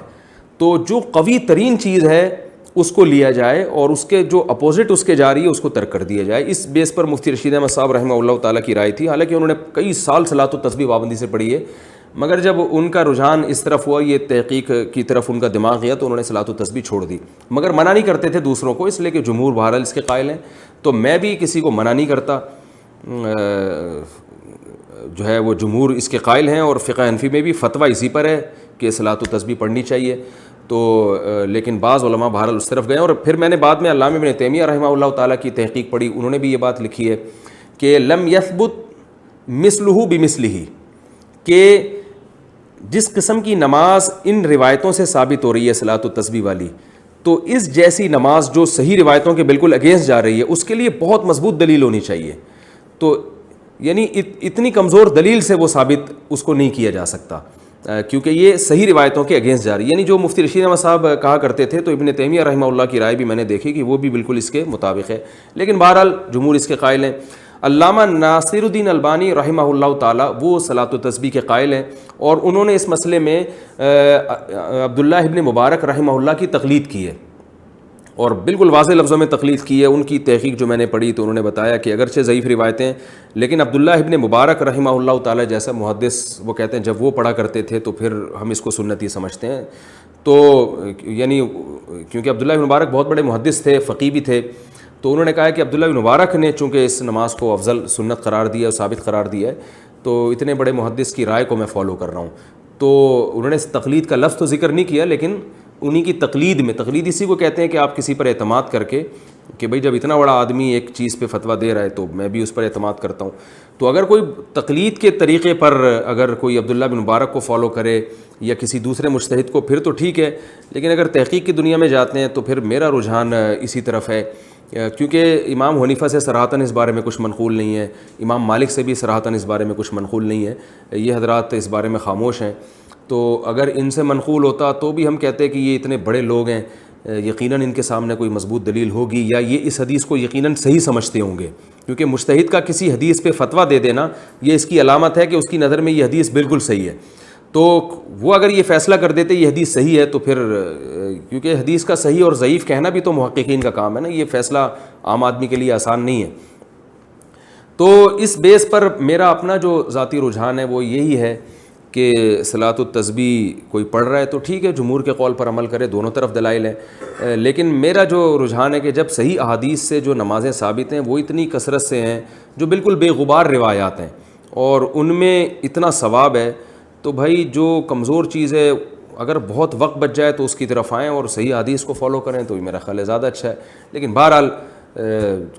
تو جو قوی ترین چیز ہے اس کو لیا جائے اور اس کے جو اپوزٹ اس کے جا رہی ہے اس کو ترک کر دیا جائے. اس بیس پر مفتی رشید احمد صاحب رحمہ اللہ تعالیٰ کی رائے تھی. حالانکہ انہوں نے کئی سال صلاۃ التسبیح پابندی سے پڑھی ہے، مگر جب ان کا رجحان اس طرف ہوا، یہ تحقیق کی طرف ان کا دماغ گیا، تو انہوں نے صلاۃ التسبیح چھوڑ دی. مگر منع نہیں کرتے تھے دوسروں کو، اس لیے کہ جمہور بہرحال اس کے قائل ہیں. تو میں بھی کسی کو منع نہیں کرتا، جو ہے وہ جمہور اس کے قائل ہیں، اور فقہ حنفی میں بھی فتویٰ اسی پر ہے کہ صلاۃ التسبیح پڑھنی چاہیے. تو لیکن بعض علماء بہرحال اس طرف گئے. اور پھر میں نے بعد میں علامہ ابن تیمیہ رحمہ اللہ تعالیٰ کی تحقیق پڑھی، انہوں نے بھی یہ بات لکھی ہے کہ لم یثبت مثلہ بمثلہ، کہ جس قسم کی نماز ان روایتوں سے ثابت ہو رہی ہے صلاۃ التسبیح والی، تو اس جیسی نماز جو صحیح روایتوں کے بالکل اگینسٹ جا رہی ہے اس کے لیے بہت مضبوط دلیل ہونی چاہیے. تو یعنی اتنی کمزور دلیل سے وہ ثابت اس کو نہیں کیا جا سکتا، کیونکہ یہ صحیح روایتوں کے اگینسٹ جا رہی ہے. یعنی جو مفتی رشید احمد صاحب کہا کرتے تھے، تو ابن تیمیہ رحمہ اللہ کی رائے بھی میں نے دیکھی کہ وہ بھی بالکل اس کے مطابق ہے. لیکن بہرحال جمہور اس کے قائل ہیں. علامہ ناصر الدین البانی رحمہ اللہ تعالیٰ وہ صلاۃ التسبیح کے قائل ہیں، اور انہوں نے اس مسئلے میں عبداللہ ابن مبارک رحمہ اللہ کی تقلید کی ہے. اور بالکل واضح لفظوں میں تقلید کی ہے. ان کی تحقیق جو میں نے پڑھی تو انہوں نے بتایا کہ اگرچہ ضعیف روایتیں لیکن عبداللہ ابن مبارک رحمہ اللہ تعالی جیسا محدث وہ کہتے ہیں جب وہ پڑھا کرتے تھے تو پھر ہم اس کو سنتی سمجھتے ہیں. تو یعنی کیونکہ عبداللہ ابن مبارک بہت بڑے محدث تھے, فقیہ بھی تھے, تو انہوں نے کہا کہ عبداللہ ابن مبارک نے چونکہ اس نماز کو افضل سنت قرار دیا اور ثابت قرار دیا ہے تو اتنے بڑے محدث کی رائے کو میں فالو کر رہا ہوں. تو انہوں نے اس تقلید کا لفظ تو ذکر نہیں کیا, لیکن انہی کی تقلید میں, تقلید اسی کو کہتے ہیں کہ آپ کسی پر اعتماد کر کے کہ بھئی جب اتنا بڑا آدمی ایک چیز پہ فتویٰ دے رہا ہے تو میں بھی اس پر اعتماد کرتا ہوں. تو اگر کوئی تقلید کے طریقے پر اگر کوئی عبداللہ بن مبارک کو فالو کرے یا کسی دوسرے مجتہد کو پھر تو ٹھیک ہے, لیکن اگر تحقیق کی دنیا میں جاتے ہیں تو پھر میرا رجحان اسی طرف ہے, کیونکہ امام حنیفہ سے صراحتاً اس بارے میں کچھ منقول نہیں ہے, امام مالک سے بھی صراحتاً اس بارے میں کچھ منقول نہیں ہے, یہ حضرات اس بارے میں خاموش ہیں. تو اگر ان سے منقول ہوتا تو بھی ہم کہتے کہ یہ اتنے بڑے لوگ ہیں, یقیناً ان کے سامنے کوئی مضبوط دلیل ہوگی یا یہ اس حدیث کو یقیناً صحیح سمجھتے ہوں گے, کیونکہ مجتہد کا کسی حدیث پہ فتویٰ دے دینا یہ اس کی علامت ہے کہ اس کی نظر میں یہ حدیث بالکل صحیح ہے. تو وہ اگر یہ فیصلہ کر دیتے یہ حدیث صحیح ہے تو پھر کیونکہ حدیث کا صحیح اور ضعیف کہنا بھی تو محققین کا کام ہے نا, یہ فیصلہ عام آدمی کے لیے آسان نہیں ہے. تو اس بیس پر میرا اپنا جو ذاتی رجحان ہے وہ یہی ہے کہ صلاۃ التسبیح کوئی پڑھ رہا ہے تو ٹھیک ہے, جمہور کے قول پر عمل کرے, دونوں طرف دلائل ہیں, لیکن میرا جو رجحان ہے کہ جب صحیح احادیث سے جو نمازیں ثابت ہیں وہ اتنی کثرت سے ہیں جو بالکل بے غبار روایات ہیں اور ان میں اتنا ثواب ہے, تو بھائی جو کمزور چیز ہے اگر بہت وقت بچ جائے تو اس کی طرف آئیں اور صحیح حدیث کو فالو کریں تو یہ میرا خیال ہے زیادہ اچھا ہے. لیکن بہرحال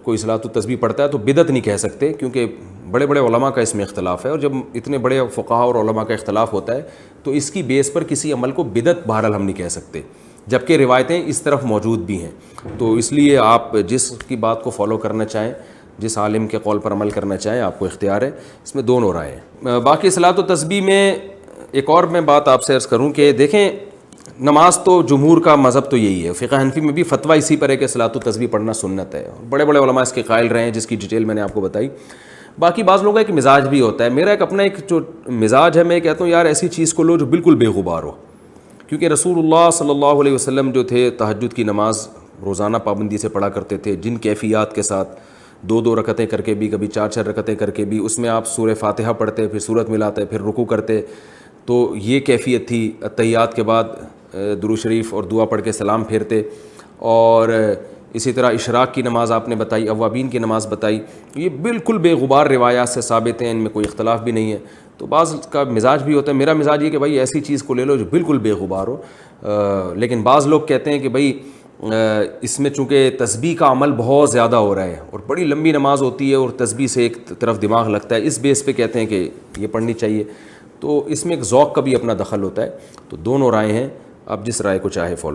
کوئی صلاۃ التسبیح پڑھتا ہے تو بدعت نہیں کہہ سکتے, کیونکہ بڑے بڑے علماء کا اس میں اختلاف ہے, اور جب اتنے بڑے فقہاء اور علماء کا اختلاف ہوتا ہے تو اس کی بیس پر کسی عمل کو بدعت بہرحال ہم نہیں کہہ سکتے, جبکہ روایتیں اس طرف موجود بھی ہیں. تو اس لیے آپ جس کی بات کو فالو کرنا چاہیں, جس عالم کے قول پر عمل کرنا چاہیں, آپ کو اختیار ہے, اس میں دونوں رائے ہیں. باقی صلاۃ التسبیح میں ایک اور میں بات آپ سے عرض کروں کہ دیکھیں نماز تو جمہور کا مذہب تو یہی ہے, فقہ حنفی میں بھی فتویٰ اسی پر ہے کہ صلاۃ التسبیح پڑھنا سنت ہے, بڑے بڑے علماء اس کے قائل رہے ہیں جس کی ڈیٹیل میں نے آپ کو بتائی. باقی بعض لوگوں کا ایک مزاج بھی ہوتا ہے, میرا ایک اپنا ایک جو مزاج ہے میں کہتا ہوں یار ایسی چیز کو لو جو بالکل بے غبار ہو, کیونکہ رسول اللہ صلی اللہ علیہ وسلم جو تھے تہجد کی نماز روزانہ پابندی سے پڑھا کرتے تھے, جن کیفیات کے ساتھ 2 رکعتیں کر کے بھی, کبھی 4 رکعتیں کر کے بھی, اس میں آپ سورہ فاتحہ پڑھتے, پھر سورت ملاتے, پھر رکوع کرتے, تو یہ کیفیت تھی. اتحیات کے بعد درود شریف اور دعا پڑھ کے سلام پھیرتے, اور اسی طرح اشراق کی نماز آپ نے بتائی, اوابین کی نماز بتائی, یہ بالکل بے غبار روایات سے ثابت ہیں, ان میں کوئی اختلاف بھی نہیں ہے. تو بعض کا مزاج بھی ہوتا ہے, میرا مزاج یہ کہ بھائی ایسی چیز کو لے لو جو بالکل بے غبار ہو. لیکن بعض لوگ کہتے ہیں کہ بھائی اس میں چونکہ تسبیح کا عمل بہت زیادہ ہو رہا ہے اور بڑی لمبی نماز ہوتی ہے اور تسبیح سے ایک طرف دماغ لگتا ہے, اس بیس پہ کہتے ہیں کہ یہ پڑھنی چاہیے. تو اس میں ایک ذوق کا بھی اپنا دخل ہوتا ہے. تو دونوں رائے ہیں, آپ جس رائے کو چاہے فالو.